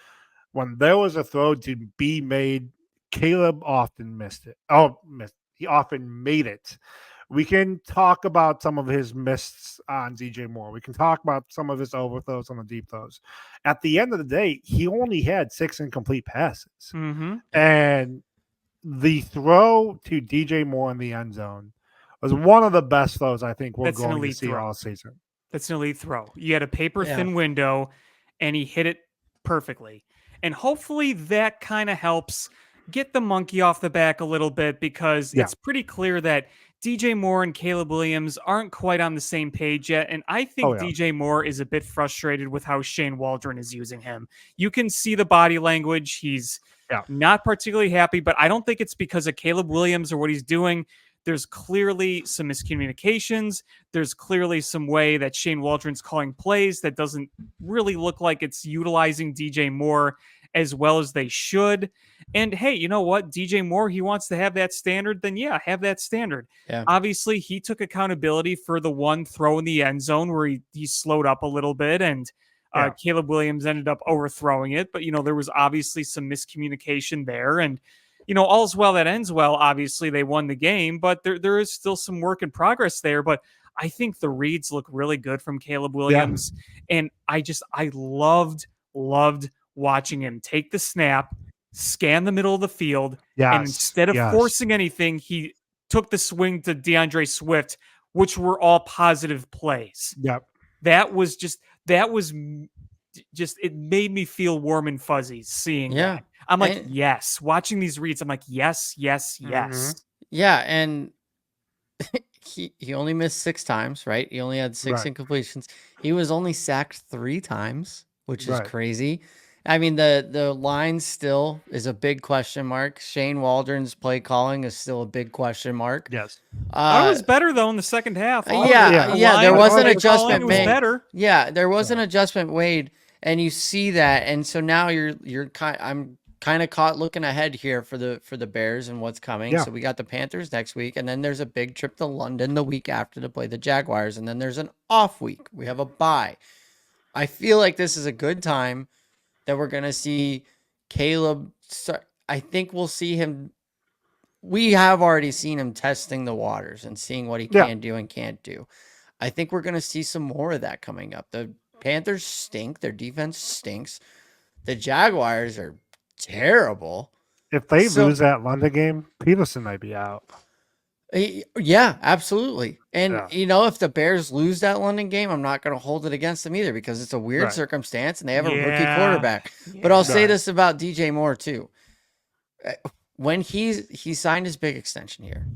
when there was a throw to be made, Caleb often missed it. He often made it. We can talk about some of his misses on DJ Moore. We can talk about some of his overthrows on the deep throws. At the end of the day, he only had 6 incomplete passes. Mm-hmm. And the throw to DJ Moore in the end zone was one of the best throws I think we're That's an going to elite see throw. all season. That's an elite throw. You had a paper thin window and he hit it perfectly. And hopefully that kind of helps get the monkey off the back a little bit because it's pretty clear that DJ Moore and Caleb Williams aren't quite on the same page yet. And I think DJ Moore is a bit frustrated with how Shane Waldron is using him. You can see the body language. He's not particularly happy, but I don't think it's because of Caleb Williams or what he's doing. There's clearly some miscommunications. There's clearly some way that Shane Waldron's calling plays that doesn't really look like it's utilizing DJ Moore as well as they should. And hey, you know what? DJ Moore, he wants to have that standard, then have that standard. Yeah. Obviously, he took accountability for the one throw in the end zone where he slowed up a little bit and Caleb Williams ended up overthrowing it. But, there was obviously some miscommunication there. And, all's well that ends well. Obviously, they won the game, but there is still some work in progress there. But I think the reads look really good from Caleb Williams. Yeah. And I loved watching him take the snap, scan the middle of the field, and instead of forcing anything, he took the swing to DeAndre Swift, which were all positive plays. Yep. That was just it made me feel warm and fuzzy seeing that. I'm like, yes. Watching these reads, I'm like, yes. Mm-hmm. Yeah, and he only missed 6 times, right? He only had 6 incompletions. He was only sacked 3 times, which is crazy. I mean, the line still is a big question mark. Shane Waldron's play calling is still a big question mark. Yes. I was better though in the second half. There was an adjustment made. Better. Yeah, there was an adjustment made, and you see that, and so now I'm kind of caught looking ahead here for the Bears and what's coming. So we got the Panthers next week, and then there's a big trip to London the week after to play the Jaguars, and then there's an off week. We have a bye. I feel like this is a good time that we're going to see Caleb start. I think we'll see him. We have already seen him testing the waters and seeing what he can do and can't do. I think we're going to see some more of that coming up. The Panthers stink. Their defense stinks. The Jaguars are terrible. If they lose that London game, Peterson might be out. Yeah, absolutely. And, if the Bears lose that London game, I'm not going to hold it against them either because it's a weird circumstance and they have a rookie quarterback. But I'll say this about DJ Moore too. When he signed his big extension here,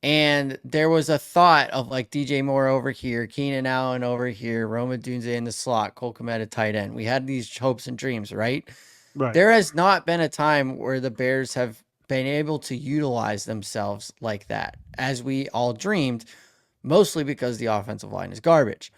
and there was a thought of like DJ Moore over here, Keenan Allen over here, Roma Dunze in the slot, Cole Kmet at tight end. We had these hopes and dreams, right? There has not been a time where the Bears have been able to utilize themselves like that, as we all dreamed, mostly because the offensive line is garbage.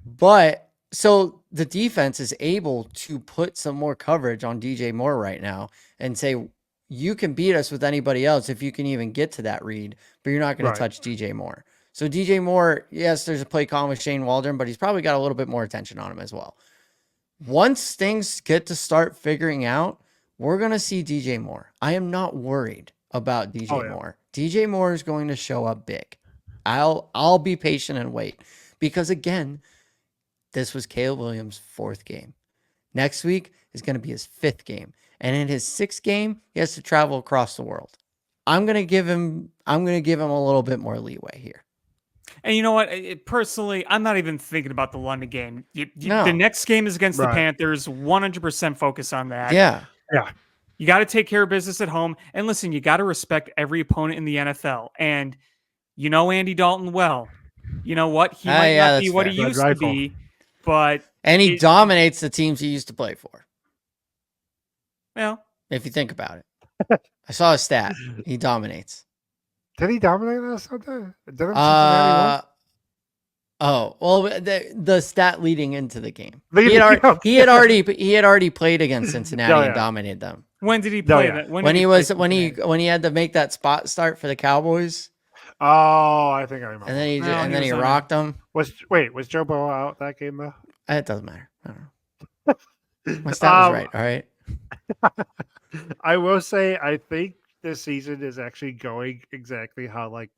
But so the defense is able to put some more coverage on DJ Moore right now and say, you can beat us with anybody else if you can even get to that read, but you're not going to touch DJ Moore. So DJ Moore, yes, there's a play calling with Shane Waldron, but he's probably got a little bit more attention on him as well. Once things get to start figuring out, we're going to see DJ Moore. I am not worried about DJ Moore. DJ Moore is going to show up big. I'll be patient and wait because, again, this was Caleb Williams' 4th game. Next week is going to be his 5th game. And in his 6th game, he has to travel across the world. I'm going to give him a little bit more leeway here. And you know what? Personally, I'm not even thinking about the London game. The next game is against the Panthers. 100% focus on that. Yeah. You got to take care of business at home. And listen, you got to respect every opponent in the NFL. And you know Andy Dalton well. You know what? He might not be what he used to be, but... And he dominates the teams he used to play for. Well... If you think about it. I saw a stat. He dominates. Did he dominate last Sunday? Didn't Cincinnati win? Oh, well, the stat leading into the game. Leading up, He had already played against Cincinnati and yeah. dominated them. When did he No, play yeah. that? When he had to make that spot start for the Cowboys, Oh, I think I remember. and then he No, he then he was on rocked them. Was Joe Burrow out that game though? It doesn't matter. I don't know. My stat was right. All right. I will say I think this season is actually going exactly how like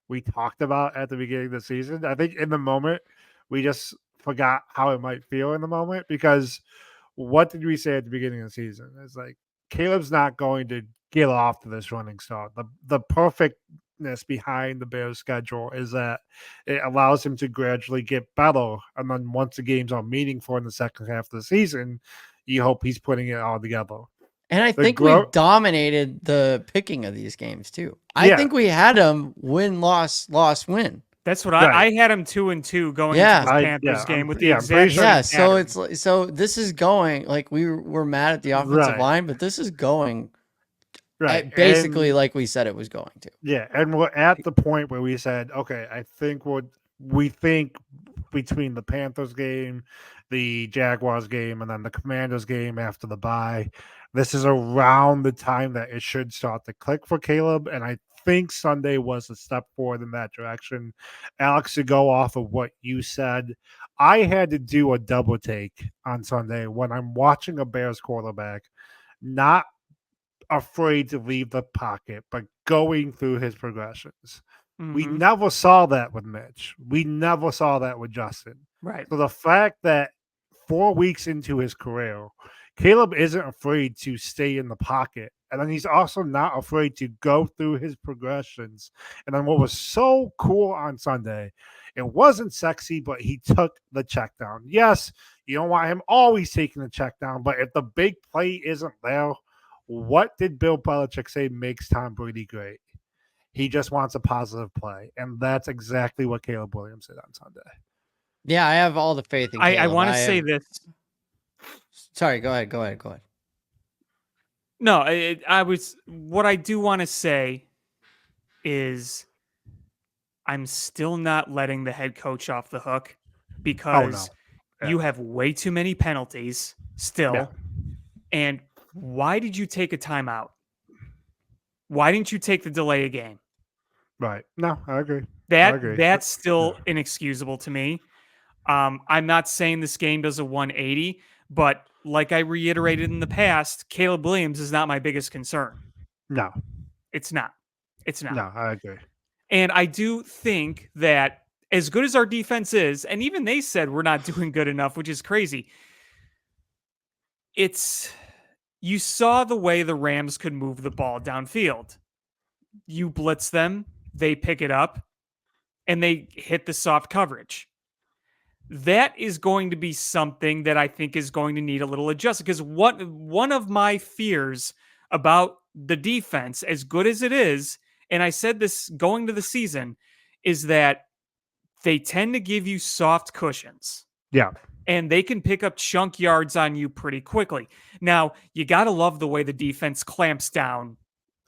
we talked about at the beginning of the season. I think in the moment we just forgot how it might feel in the moment because what did we say at the beginning of the season? It's like Caleb's not going to get off to this running start. The perfectness behind the Bears' schedule is that it allows him to gradually get better, and then once the games are meaningful in the second half of the season, you hope he's putting it all together. And I think we dominated the picking of these games too. I think we had him win, loss, win. That's what I had him 2-2 going into this Panthers game with the exact. Yeah, so it's so this is going like we were mad at the offensive line, but this is going basically like we said it was going to. Yeah, and we're at the point where we said, okay, I think we think between the Panthers game, the Jaguars game, and then the Commanders game after the bye, this is around the time that it should start to click for Caleb, and I think Sunday was a step forward in that direction. Alex, to go off of what you said, I had to do a double take on Sunday when I'm watching a Bears quarterback, not afraid to leave the pocket, but going through his progressions. Mm-hmm. We never saw that with Mitch. We never saw that with Justin. Right. So the fact that 4 weeks into his career, Caleb isn't afraid to stay in the pocket. And then he's also not afraid to go through his progressions. And then what was so cool on Sunday, it wasn't sexy, but he took the check down. Yes, you don't want him always taking the check down, but if the big play isn't there, what did Bill Belichick say makes Tom Brady great? He just wants a positive play. And that's exactly what Caleb Williams did on Sunday. Yeah, I have all the faith in Caleb. I want to say this. Sorry, go ahead. No, what I do want to say is I'm still not letting the head coach off the hook because you have way too many penalties still. Yeah. And why did you take a timeout? Why didn't you take the delay a game? Right. No, I agree. That's still inexcusable to me. I'm not saying this game does a 180, but like I reiterated in the past, Caleb Williams is not my biggest concern. No. It's not. No, I agree. And I do think that as good as our defense is, and even they said we're not doing good enough, which is crazy. You saw the way the Rams could move the ball downfield. You blitz them, they pick it up, and they hit the soft coverage. That is going to be something that I think is going to need a little adjustment, because one of my fears about the defense, as good as it is, and I said this going to the season, is that they tend to give you soft cushions. Yeah. And they can pick up chunk yards on you pretty quickly. Now, you got to love the way the defense clamps down.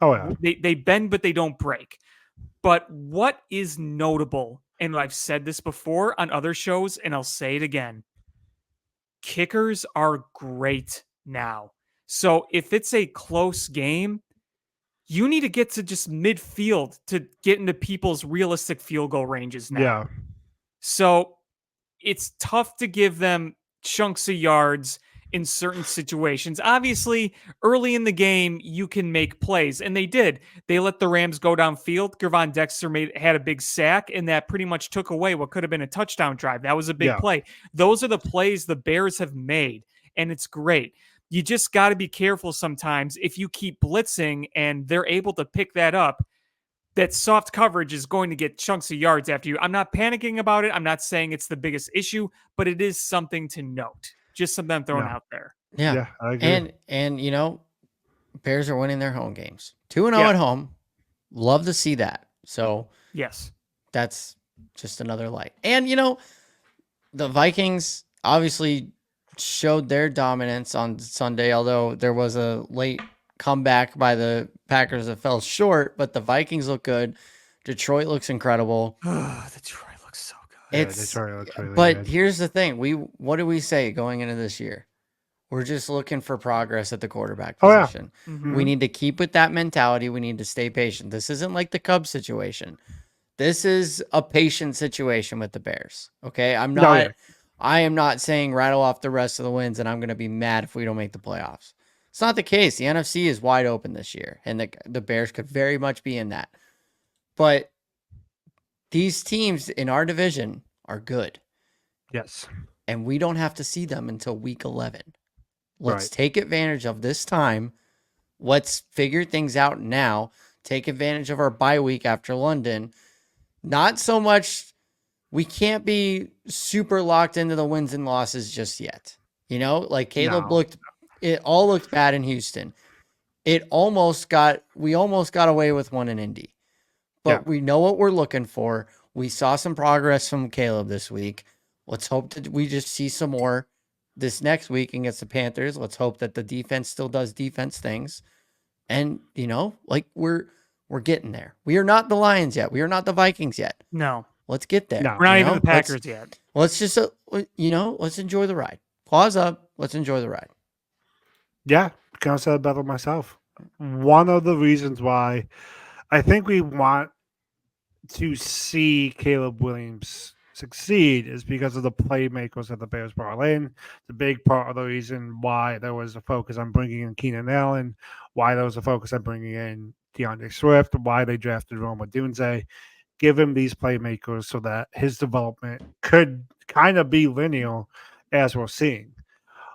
Oh, yeah. They bend, but they don't break. But what is notable, and I've said this before on other shows, and I'll say it again, kickers are great now. So if it's a close game, you need to get to just midfield to get into people's realistic field goal ranges now. Yeah. So it's tough to give them chunks of yards in certain situations. Obviously, early in the game, you can make plays, and they did. They let the Rams go downfield. Gervon Dexter had a big sack, and that pretty much took away what could have been a touchdown drive. That was a big play. Those are the plays the Bears have made, and it's great. You just got to be careful sometimes. If you keep blitzing and they're able to pick that up, that soft coverage is going to get chunks of yards after you. I'm not panicking about it. I'm not saying it's the biggest issue, but it is something to note. Just something I'm throwing out there. Yeah, I agree. And you know, Bears are winning their home games. 2-0 at home. Love to see that. So yes, that's just another light. And you know, the Vikings obviously showed their dominance on Sunday, although there was a late comeback by the Packers that fell short, but the Vikings look good. Detroit looks incredible. Detroit looks so good. Yeah, It's Detroit looks really but good. here's the thing. What do we say going into this year? We're just looking for progress at the quarterback Oh, yeah. position. Mhm. We need to keep with that mentality. We need to stay patient. This isn't like the Cubs situation. This is a patient situation with the Bears. Okay. I am not saying rattle off the rest of the wins and I'm going to be mad if we don't make the playoffs. It's not the case. The NFC is wide open this year and the Bears could very much be in that. But these teams in our division are good. Yes. And we don't have to see them until week 11. Let's Right. take advantage of this time. Let's figure things out now. Take advantage of our bye week after London. Not so much, we can't be super locked into the wins and losses just yet. You know, like Caleb No. it all looked bad in Houston. We almost got away with one in Indy. But we know what we're looking for. We saw some progress from Caleb this week. Let's hope that we just see some more this next week against the Panthers. Let's hope that the defense still does defense things. And, you know, like we're getting there. We are not the Lions yet. We are not the Vikings yet. No. Let's get there. No. We're not you even know? the Packers yet. Let's just, let's enjoy the ride. Pause up. Let's enjoy the ride. Yeah, kind of said it better myself. One of the reasons why I think we want to see Caleb Williams succeed is because of the playmakers that the Bears brought in. The big part of the reason why there was a focus on bringing in Keenan Allen, why there was a focus on bringing in DeAndre Swift, why they drafted Roma Dunze. Give him these playmakers so that his development could kind of be linear as we're seeing.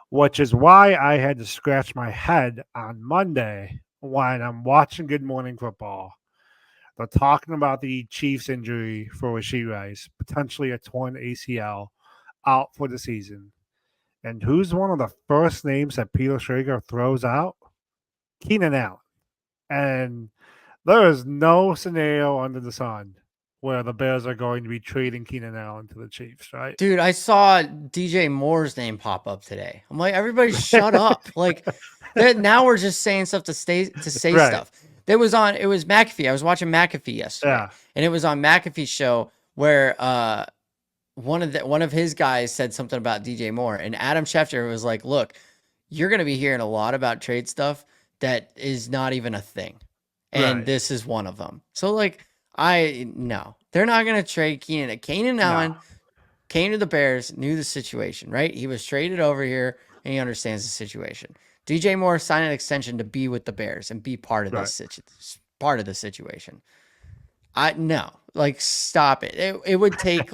Which is why I had to scratch my head on Monday when I'm watching Good Morning Football. They're talking about the Chiefs injury for Rashee Rice, potentially a torn ACL, out for the season. And who's one of the first names that Peter Schrager throws out? Keenan Allen. And there is no scenario under the sun where the Bears are going to be trading Keenan Allen to the Chiefs, right? Dude, I saw DJ Moore's name pop up today. I'm like, everybody shut up. Like now we're just saying stuff to say Right. stuff. It was McAfee. I was watching McAfee yesterday. Yeah. And it was on McAfee's show where one of his guys said something about DJ Moore. And Adam Schefter was like, look, you're gonna be hearing a lot about trade stuff that is not even a thing. And Right. this is one of them. So like no. They're not gonna trade Keenan. Keenan Allen came to the Bears, knew the situation, right? He was traded over here and he understands the situation. DJ Moore signed an extension to be with the Bears and be part of this part of the situation. Stop it. It would take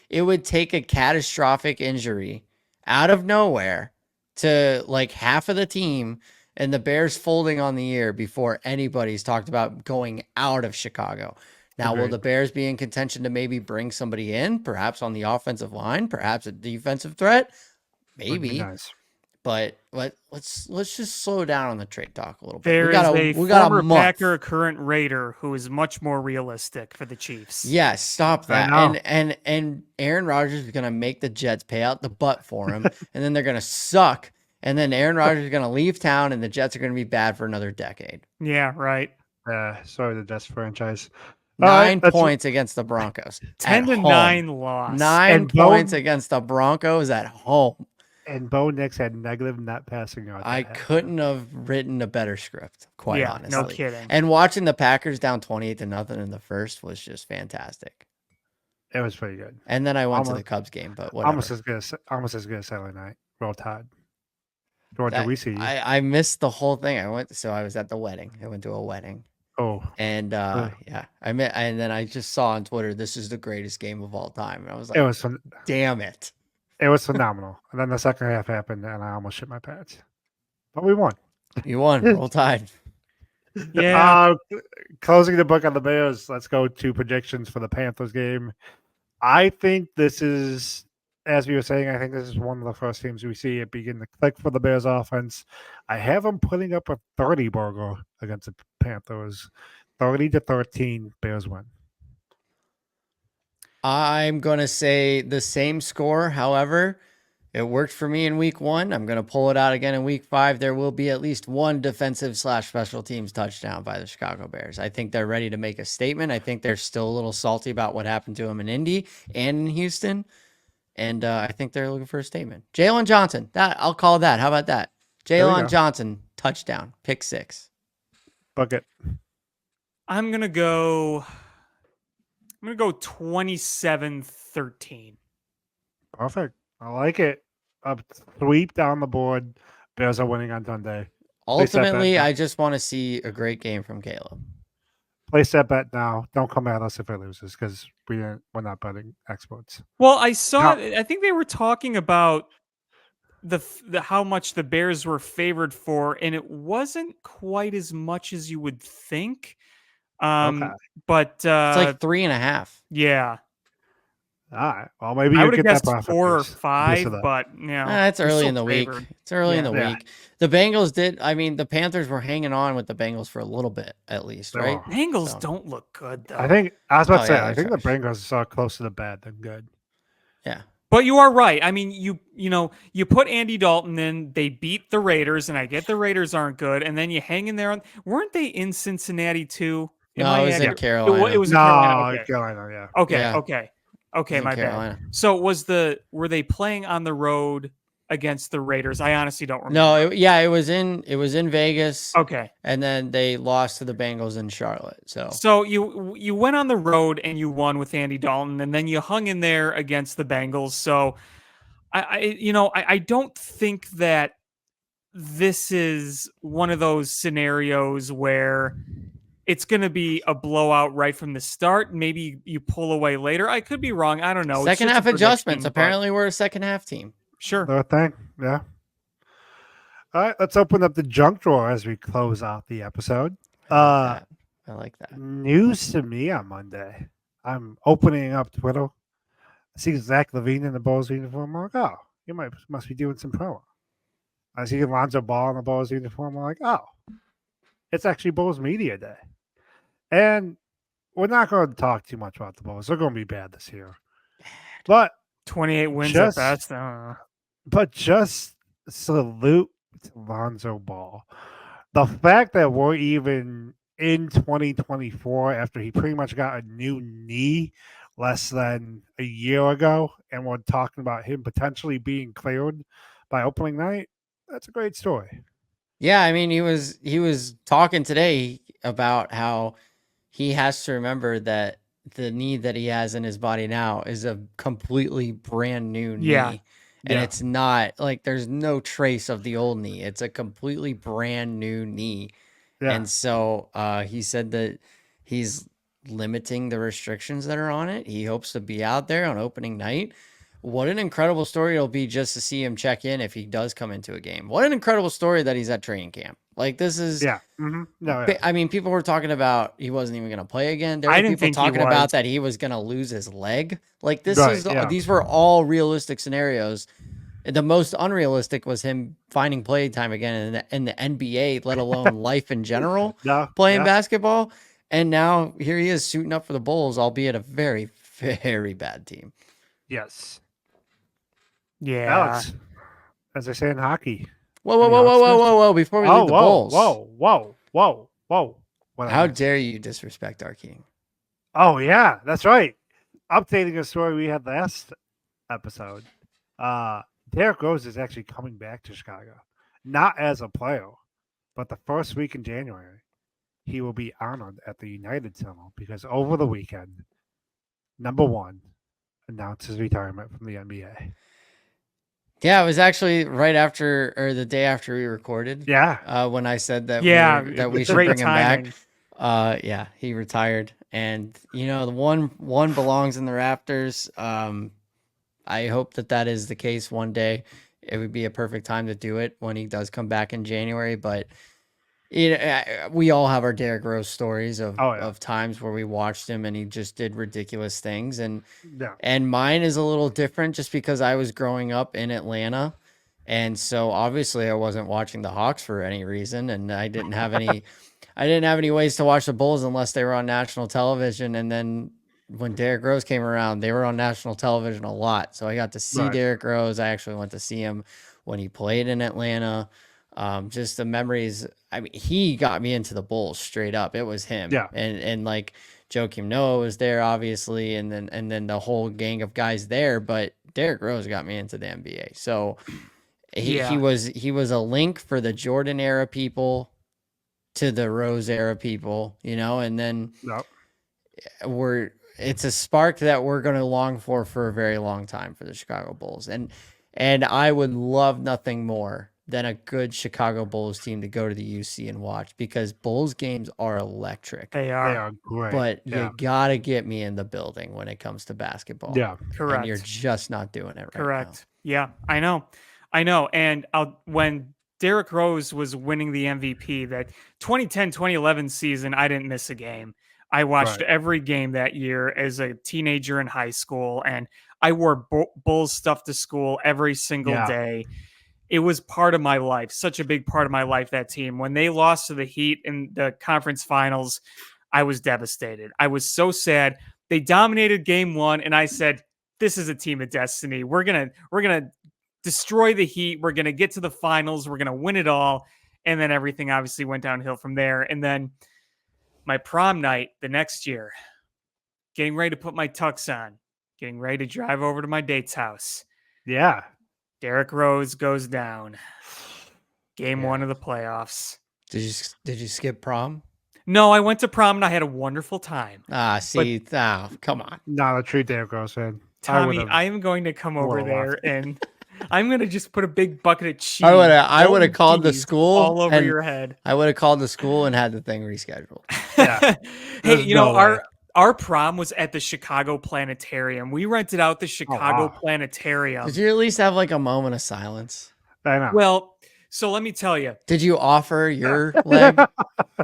it would take a catastrophic injury out of nowhere to like half of the team and the Bears folding on the year before anybody's talked about going out of Chicago. Now, will Agreed. the Bears be in contention to maybe bring somebody in, perhaps on the offensive line, perhaps a defensive threat? Would be Maybe. nice. But let's just slow down on the trade talk a little bit. There We got is a a former month. Packer, current Raider, who is much more realistic for the Chiefs. Yes, stop I that. know. And Aaron Rodgers is gonna make the Jets pay out the butt for him, and then they're gonna suck. And then Aaron Rodgers is gonna leave town, and the Jets are gonna be bad for another decade. Yeah, right. Sorry, the Jets franchise. 9 that's- points against the Broncos. 10-9 loss. 9 And points Bo- against the Broncos at home. And Bo Nix had negative net passing yards. I couldn't have written a better script, quite Yeah, honestly. no kidding. And watching the Packers down 28-0 in the first was just fantastic. It was pretty good. And then I went to Almost- the Cubs game, but whatever. Almost as good as Saturday night. Roll Tide. Georgia, we see you. I missed the whole thing. I was at the wedding. I went to a wedding. Oh, And yeah, and then I just saw on Twitter, this is the greatest game of all time. And I was like, it was damn it. it was phenomenal. And then the second half happened, and I almost shit my pants. But we won. You won. Roll Tide. Yeah. Closing the book on the Bears. Let's go to predictions for the Panthers game. I think this is, as we were saying, I think this is one of the first teams we see it begin to click for the Bears offense. I have them putting up a 30 burger against the Panthers. 30-13, Bears win. I'm going to say the same score. However, It worked for me in week 1. I'm going to pull it out again in week 5. There will be at least one defensive/special teams touchdown by the Chicago Bears. I think they're ready to make a statement. I think they're still a little salty about what happened to them in Indy and in Houston. And I think they're looking for a statement. Jalen Johnson. I'll call that. How about that? There we Jalen go. Johnson, touchdown, pick 6. Bucket. I'm gonna go 27-13. Perfect. I like it. A sweep down the board. Bears are winning on Sunday. Ultimately, bet. I just want to see a great game from Caleb. Place that bet now. Don't come at us if it loses because we're not betting experts. Well, I saw. No. I think they were talking about the how much the Bears were favored for, and it wasn't quite as much as you would think. Okay. But It's like 3.5. yeah, All right. Well, maybe I you would have get that guessed profit 4 or boost. 5, that. but It's they're early still in the week. favored. It's early in the Yeah. week. The Bengals did. I mean, the Panthers were hanging on with the Bengals for a little bit, at least, They right? were. Bengals So- don't look good though. I think I was about to say. yeah, I think they're the Bengals are closer to bad than good. Yeah. But you are right. I mean, you put Andy Dalton in, they beat the Raiders, and I get the Raiders aren't good, and then you hang in there on. Weren't they in Cincinnati too? No, it was in accurate? Carolina. It was in No, Carolina. Okay. Carolina. Yeah. Okay. Yeah. Okay. Okay. in My Carolina. bad. So were they playing on the road against the Raiders? I honestly don't remember. No, it was in Vegas, Okay. and then they lost to the Bengals in Charlotte. So you went on the road and you won with Andy Dalton, and then you hung in there against the Bengals. So I don't think that this is one of those scenarios where it's going to be a blowout right from the start. Maybe you pull away later. I could be wrong. I don't know. It's second just a half adjustments. prediction, but Apparently, we're a second half team. sure. Another thing. Yeah. All right. Let's open up the junk drawer as we close out the episode. I like that. News to me on Monday. I'm opening up Twitter. I see Zach Levine in the Bulls uniform. I'm like, oh, you must be doing some promo. I see Lonzo Ball in the Bulls uniform. I'm like, oh, it's actually Bulls Media Day. And we're not going to talk too much about the Bulls. They're going to be bad this year. But 28 wins Just- at best. I don't know. But just salute to Lonzo Ball. The fact that we're even in 2024 after he pretty much got a new knee less than a year ago, and we're talking about him potentially being cleared by opening night, that's a great story. Yeah, I mean, he was talking today about how he has to remember that the knee that he has in his body now is a completely brand new knee. Yeah. And Yeah. it's not like there's no trace of the old knee. It's a completely brand new knee. Yeah. And so he said that he's limiting the restrictions that are on it. He hopes to be out there on opening night. What an incredible story it'll be just to see him check in if he does come into a game. What an incredible story that he's at training camp. Like, this is, Yeah. No, yeah. I mean, people were talking about he wasn't even going to play again. There were I didn't people think he talking about was. that he was going to lose his leg. Like, Right, these were all realistic scenarios. The most unrealistic was him finding play time again in the NBA, let alone life in general, No, playing yeah. basketball. And now here he is suiting up for the Bulls, albeit a very, very bad team. Yes. Yeah. Alex, as I say in hockey. Whoa, Any whoa. Before we leave the Bulls. Whoa. What How happened? dare you disrespect our king? Oh, yeah, that's right. Updating a story we had last episode. Derrick Rose is actually coming back to Chicago. Not as a player, but the first week in January, he will be honored at the United Center because over the weekend, number one announced his retirement from the NBA. Yeah, it was actually right after or the day after we recorded. Yeah. When I said that Yeah. we should Great bring him timing. back. Yeah, he retired, and the one belongs in the rafters. I hope that is the case one day. It would be a perfect time to do it when he does come back in January. But we all have our Derrick Rose stories of times where we watched him and he just did ridiculous things, and Yeah. and mine is a little different just because I was growing up in Atlanta. And so obviously I wasn't watching the Hawks for any reason. And I didn't have any ways to watch the Bulls unless they were on national television. And then when Derrick Rose came around, they were on national television a lot. So I got to see Right. Derrick Rose. I actually went to see him when he played in Atlanta. Just the memories. I mean, he got me into the Bulls straight up. It was him. Yeah. And like Joakim Noah was there, obviously, and then the whole gang of guys there. But Derrick Rose got me into the NBA. So he was a link for the Jordan era people to the Rose era people, and then Yep. it's a spark that we're going to long for a very long time for the Chicago Bulls. And I would love nothing more than a good Chicago Bulls team to go to the UC and watch, because Bulls games are electric. They They are. are great. But yeah. you got to get me in the building when it comes to basketball. Yeah. Correct. And you're just not doing it right Correct. Yeah, I know. And when Derrick Rose was winning the MVP, that 2010-2011 season, I didn't miss a game. I watched Right. every game that year as a teenager in high school, and I wore Bulls stuff to school every single Yeah. day. It was part of my life, such a big part of my life, that team. When they lost to the Heat in the conference finals, I was devastated. I was so sad. They dominated game one, and I said, this is a team of destiny. We're gonna destroy the Heat. We're gonna get to the finals. We're gonna win it all. And then everything obviously went downhill from there. And then my prom night the next year, getting ready to put my tux on, getting ready to drive over to my date's house. Yeah. Derrick Rose goes down. Game Yeah. one of the playoffs. Did you skip prom? No, I went to prom and I had a wonderful time. See, come on. Not a true Derrick Rose fan. Tommy, I am going to come over more there left. and I'm going to just put a big bucket of cheese. I would molten have called the cheese school all over and your head. I would have called the school and had the thing rescheduled. Yeah. Hey, There's no way. our prom was at the Chicago Planetarium. We rented out the Chicago wow. Planetarium. Did you at least have like a moment of silence? I know. Well, so let me tell you. Did you offer your leg?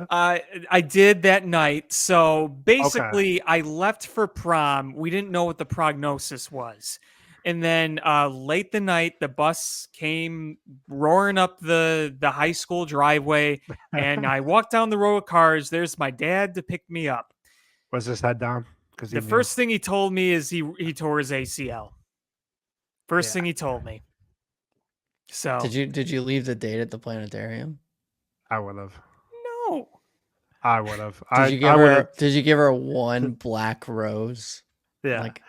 I did that night. So basically, I left for prom. We didn't know what the prognosis was. And then late the night, the bus came roaring up the high school driveway. And I walked down the row of cars. There's my dad to pick me up. Was his head down? Because The first thing he told me is he tore his ACL. First Yeah. thing he told me. So Did you leave the date at the planetarium? I would have. no. I would have. Did you give her one black rose? Yeah. Like,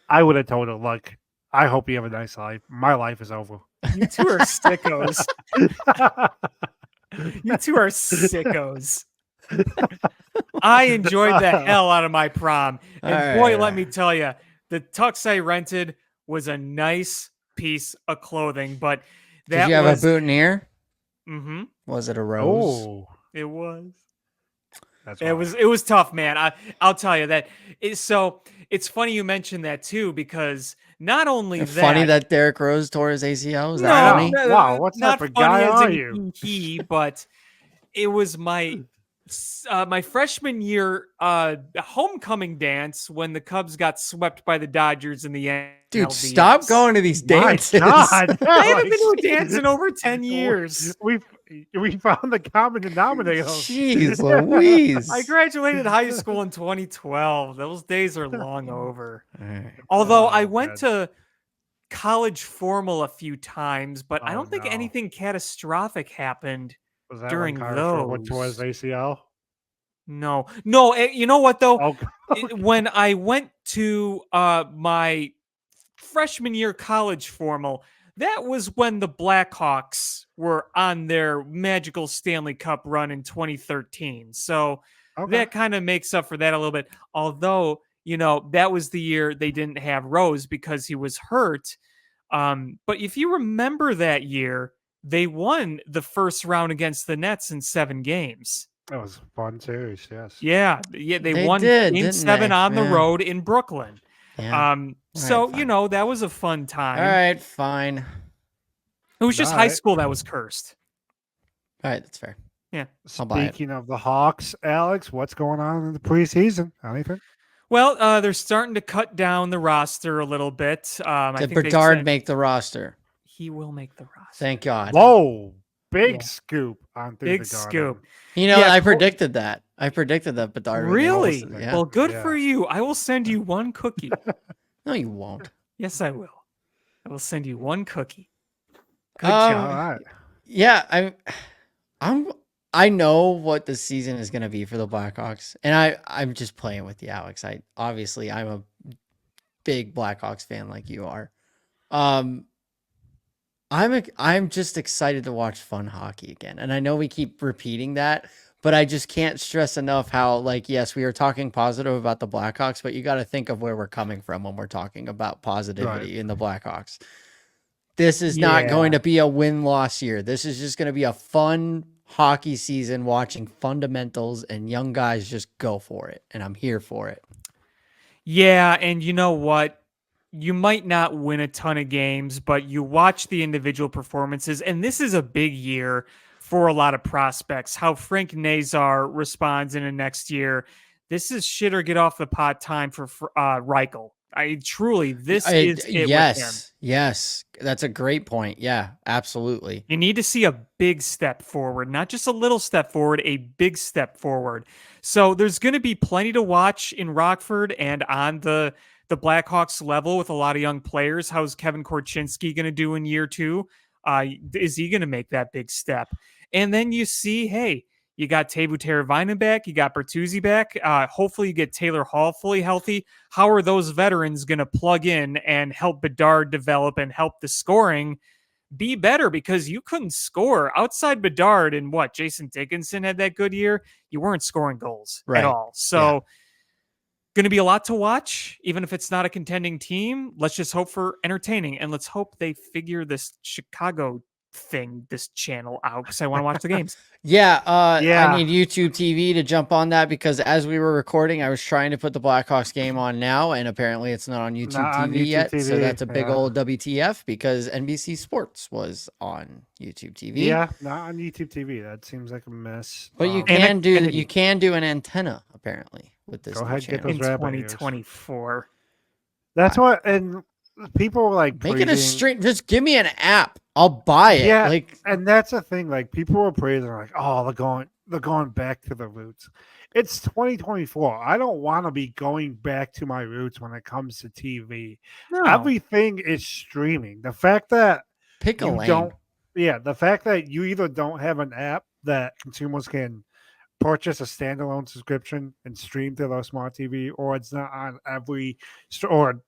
I would have told her, look, I hope you have a nice life. My life is over. You two are sickos. You two are sickos. I enjoyed the hell out of my prom. And All boy, right. let me tell you, the tux I rented was a nice piece of clothing, but that did you have was a boutonniere? Mm-hmm. Was it a rose? Oh, It was. that's It was tough, man. I'll tell you that. So it's funny you mentioned that too, because not only that, Funny that Derrick Rose tore his ACL. Is no, that funny? no, Wow, what not type of funny guy as are in you? he, but it was my freshman year homecoming dance when the Cubs got swept by the Dodgers in the NLDS. Dude, stop going to these My dances. God. I haven't been to a dance in over 10 years. We found the common denominator. Jeez Louise. I graduated high school in 2012. Those days are long over. All right. Although Oh, I went God. to college formal a few times, but I Oh, don't think no. anything catastrophic happened. Was that during when Kyrie went to his those. ACL? No, you know what though? Oh, When I went to my freshman year college formal, that was when the Blackhawks were on their magical Stanley Cup run in 2013. So okay. that kind of makes up for that a little bit. Although, that was the year they didn't have Rose because he was hurt. But if you remember that year, they won the first round against the Nets in 7 games. That was a fun series, yes. Yeah, they They won did, Game didn't 7 they? on the Yeah. road in Brooklyn. Yeah. So fine. that was a fun time. All right, fine. It was just All high right. school that was cursed. All right, that's fair. I'll buy it. Speaking of the Hawks, Alex, what's going on in the preseason? Anything? Well, they're starting to cut down the roster a little bit. I Did think they Bedard said make the roster? he will make the roster. Thank God. Whoa. Big Yeah. scoop on Through Big the Garden. scoop. You know, Yeah, I Col- predicted that. I predicted that Bedard would get Really? posted. Yeah. Well, good Yeah. for you. I will send you one cookie. No, you won't. Yes, I will. I will send you one cookie. Good job. All right. Yeah, I know what the season is going to be for the Blackhawks, and I'm just playing with you, Alex. I'm a big Blackhawks fan like you are. I'm just excited to watch fun hockey again, and I know we keep repeating that, but I just can't stress enough how, like, yes, we are talking positive about the Blackhawks, but you got to think of where we're coming from when we're talking about positivity in the Blackhawks. This is not going to be a win-loss year. This is just going to be a fun hockey season, watching fundamentals and young guys just go for it, and I'm here for it. Yeah, and you know what? You might not win a ton of games, but you watch the individual performances, and this is a big year for a lot of prospects. How Frank Nazar responds in the next year. This is shit or get off the pot time for Reichel. This is it with him. Yes, that's a great point. Yeah, absolutely. You need to see a big step forward, not just a little step forward, a big step forward. So there's going to be plenty to watch in Rockford and on the Blackhawks level with a lot of young players. How's Kevin Korchinski going to do in year 2? Is he going to make that big step? And then you see, hey, you got Teuvo Teravainen back. You got Bertuzzi back. Hopefully you get Taylor Hall fully healthy. How are those veterans going to plug in and help Bedard develop and help the scoring be better? Because you couldn't score outside Bedard, and Jason Dickinson had that good year. You weren't scoring goals at all. So going to be a lot to watch, even if it's not a contending team. Let's just hope for entertaining, and let's hope they figure this Chicago thing, this channel out, because I want to watch the games. I need YouTube TV to jump on that, because as we were recording, I was trying to put the Blackhawks game on now, and apparently it's not on YouTube TV yet. So that's a big old WTF, because NBC Sports was on YouTube TV. Yeah, not on YouTube TV. That seems like a mess. But you can do an antenna apparently with this. Go ahead, get channel. those in 2024. That's what, and people were like make it a stream. Just give me an app. I'll buy it. Yeah, and that's the thing. Like, people were praising, like, oh, they're going back to the roots. It's 2024. I don't want to be going back to my roots when it comes to TV. No. Everything is streaming. The fact that pick a lane. The fact that you either don't have an app that consumers can purchase a standalone subscription and stream to their smart TV, or it's not on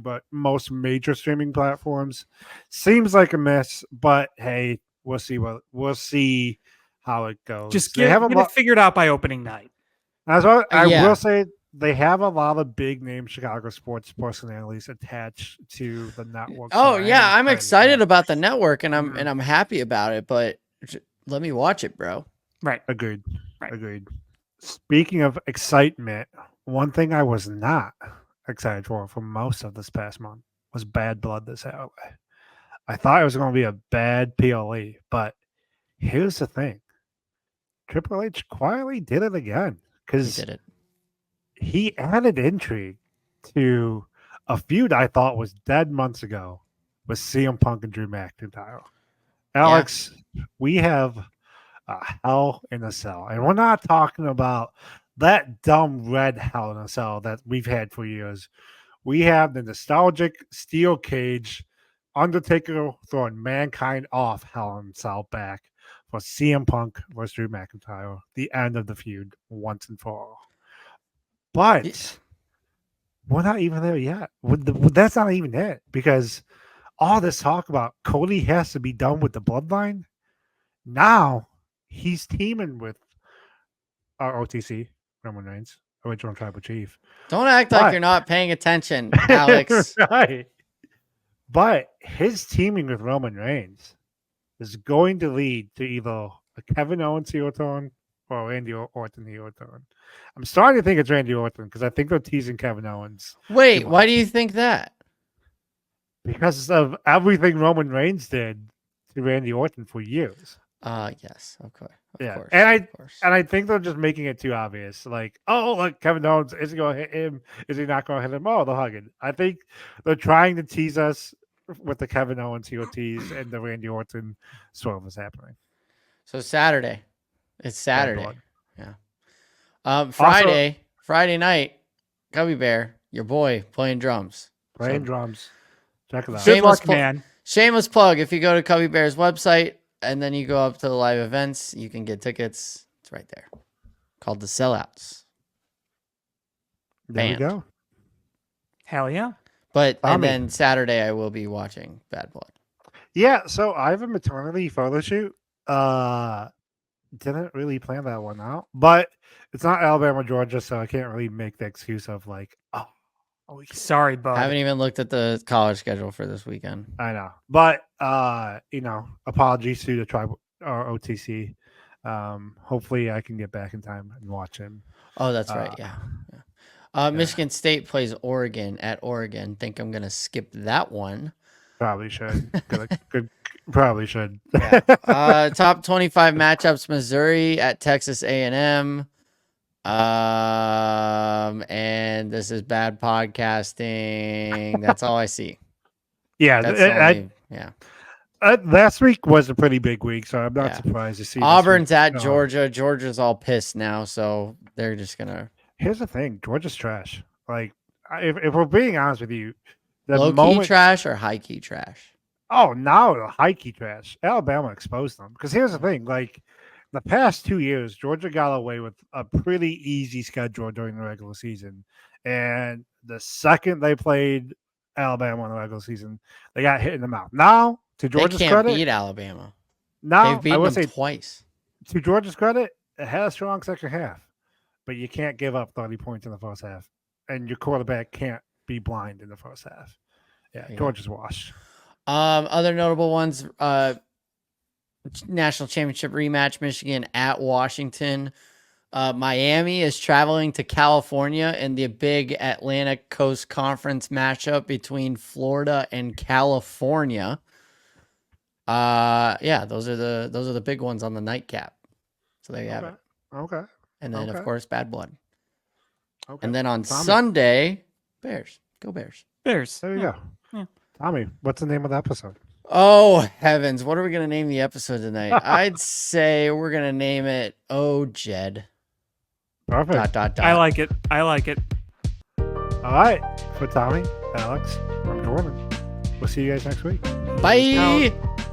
but most major streaming platforms, seems like a mess. But hey, we'll see how it goes. Just get it figured out by opening night. That's what I will say. They have a lot of big name Chicago sports personalities attached to the network. I'm excited about the network, and I'm happy about it. But let me watch it, bro. Right. Agreed. Right. Agreed. Speaking of excitement, one thing I was not excited for most of this past month was Bad Blood this Saturday. I thought it was going to be a bad PLE, but here's the thing. Triple H quietly did it again, because he added intrigue to a feud I thought was dead months ago with CM Punk and Drew McIntyre. Alex, we have a Hell in a Cell, and we're not talking about that dumb red Hell in a Cell that we've had for years. We have the nostalgic steel cage, Undertaker throwing Mankind off Hell in a Cell back for CM Punk versus Drew McIntyre, the end of the feud once and for all. But we're not even there yet. That's not even it, because all this talk about Cody has to be done with the bloodline. Now he's teaming with our OTC, Roman Reigns, original tribal chief. Don't act like you're not paying attention, Alex. Right. But his teaming with Roman Reigns is going to lead to either a Kevin Owens heel turn or Randy Orton heel turn. I'm starting to think it's Randy Orton, because I think they're teasing Kevin Owens. Wait, why do you think that? Because of everything Roman Reigns did to Randy Orton for years. Yes, okay. Of course. And I think they're just making it too obvious. Like, oh, look, Kevin Owens, is he going to hit him? Is he not going to hit him? Oh, they're hugging. I think they're trying to tease us with the Kevin Owens heel tease, and the Randy Orton swerve is happening. So Saturday. It's Saturday. Blood. Yeah. Friday night, Gummy Bear, your boy, playing drums. Playing So- drums. Check it out. Good Shameless luck, pl- man. Shameless plug. If you go to Cubby Bear's website and then you go up to the live events, you can get tickets. It's right there. Called the Sellouts. There we band. go. Hell yeah. And Tommy. then Saturday I will be watching Bad Blood. Yeah, so I have a maternity photo shoot. Didn't really plan that one out, but it's not Alabama, Georgia, so I can't really make the excuse of like, we can't. Sorry, bud. Haven't even looked at the college schedule for this weekend. I know, but apologies to the tribe or OTC. Hopefully, I can get back in time and watch him. Oh, that's right. Yeah. Michigan State plays Oregon at Oregon. Think I'm gonna skip that one. Probably should. Good. Probably should. Yeah. Top 25 matchups: Missouri at Texas A&M. And this is bad podcasting. That's all I see. Yeah, That's yeah. last week was a pretty big week, so I'm not Yeah. surprised to see this Auburn's week. at Georgia. Georgia's all pissed now, so they're just gonna Here's the thing: Georgia's trash. Like, if we're being honest with you, the low key moment trash or high key trash. now the high key trash. Alabama exposed them because here's the thing: like the past 2 years, Georgia got away with a pretty easy schedule during the regular season, and the second they played Alabama in the regular season, they got hit in the mouth. Now, to They Georgia's can't credit, beat Alabama. now They've I beaten would them say twice. to Georgia's credit, it had a strong second half, but you can't give up 30 points in the first half, and your quarterback can't be blind in the first half. Yeah, Georgia's washed. Other notable ones: national championship rematch, Michigan at Washington. Miami is traveling to California in the big Atlantic Coast Conference matchup between Florida and California. Yeah, those are the big ones on the nightcap. So there you have it. Okay. And then Okay. of course Bad Blood. Okay. And then on Tommy. Sunday, Bears. Go Bears. Bears. There you Yeah. go. Yeah. Tommy, what's the name of the episode? Oh heavens, what are we gonna name the episode tonight? I'd say we're gonna name it "Oh Jed." ... Perfect. I like it. I like it. All right. For Tommy, Alex, I'm Jordan. We'll see you guys next week. Bye. Out.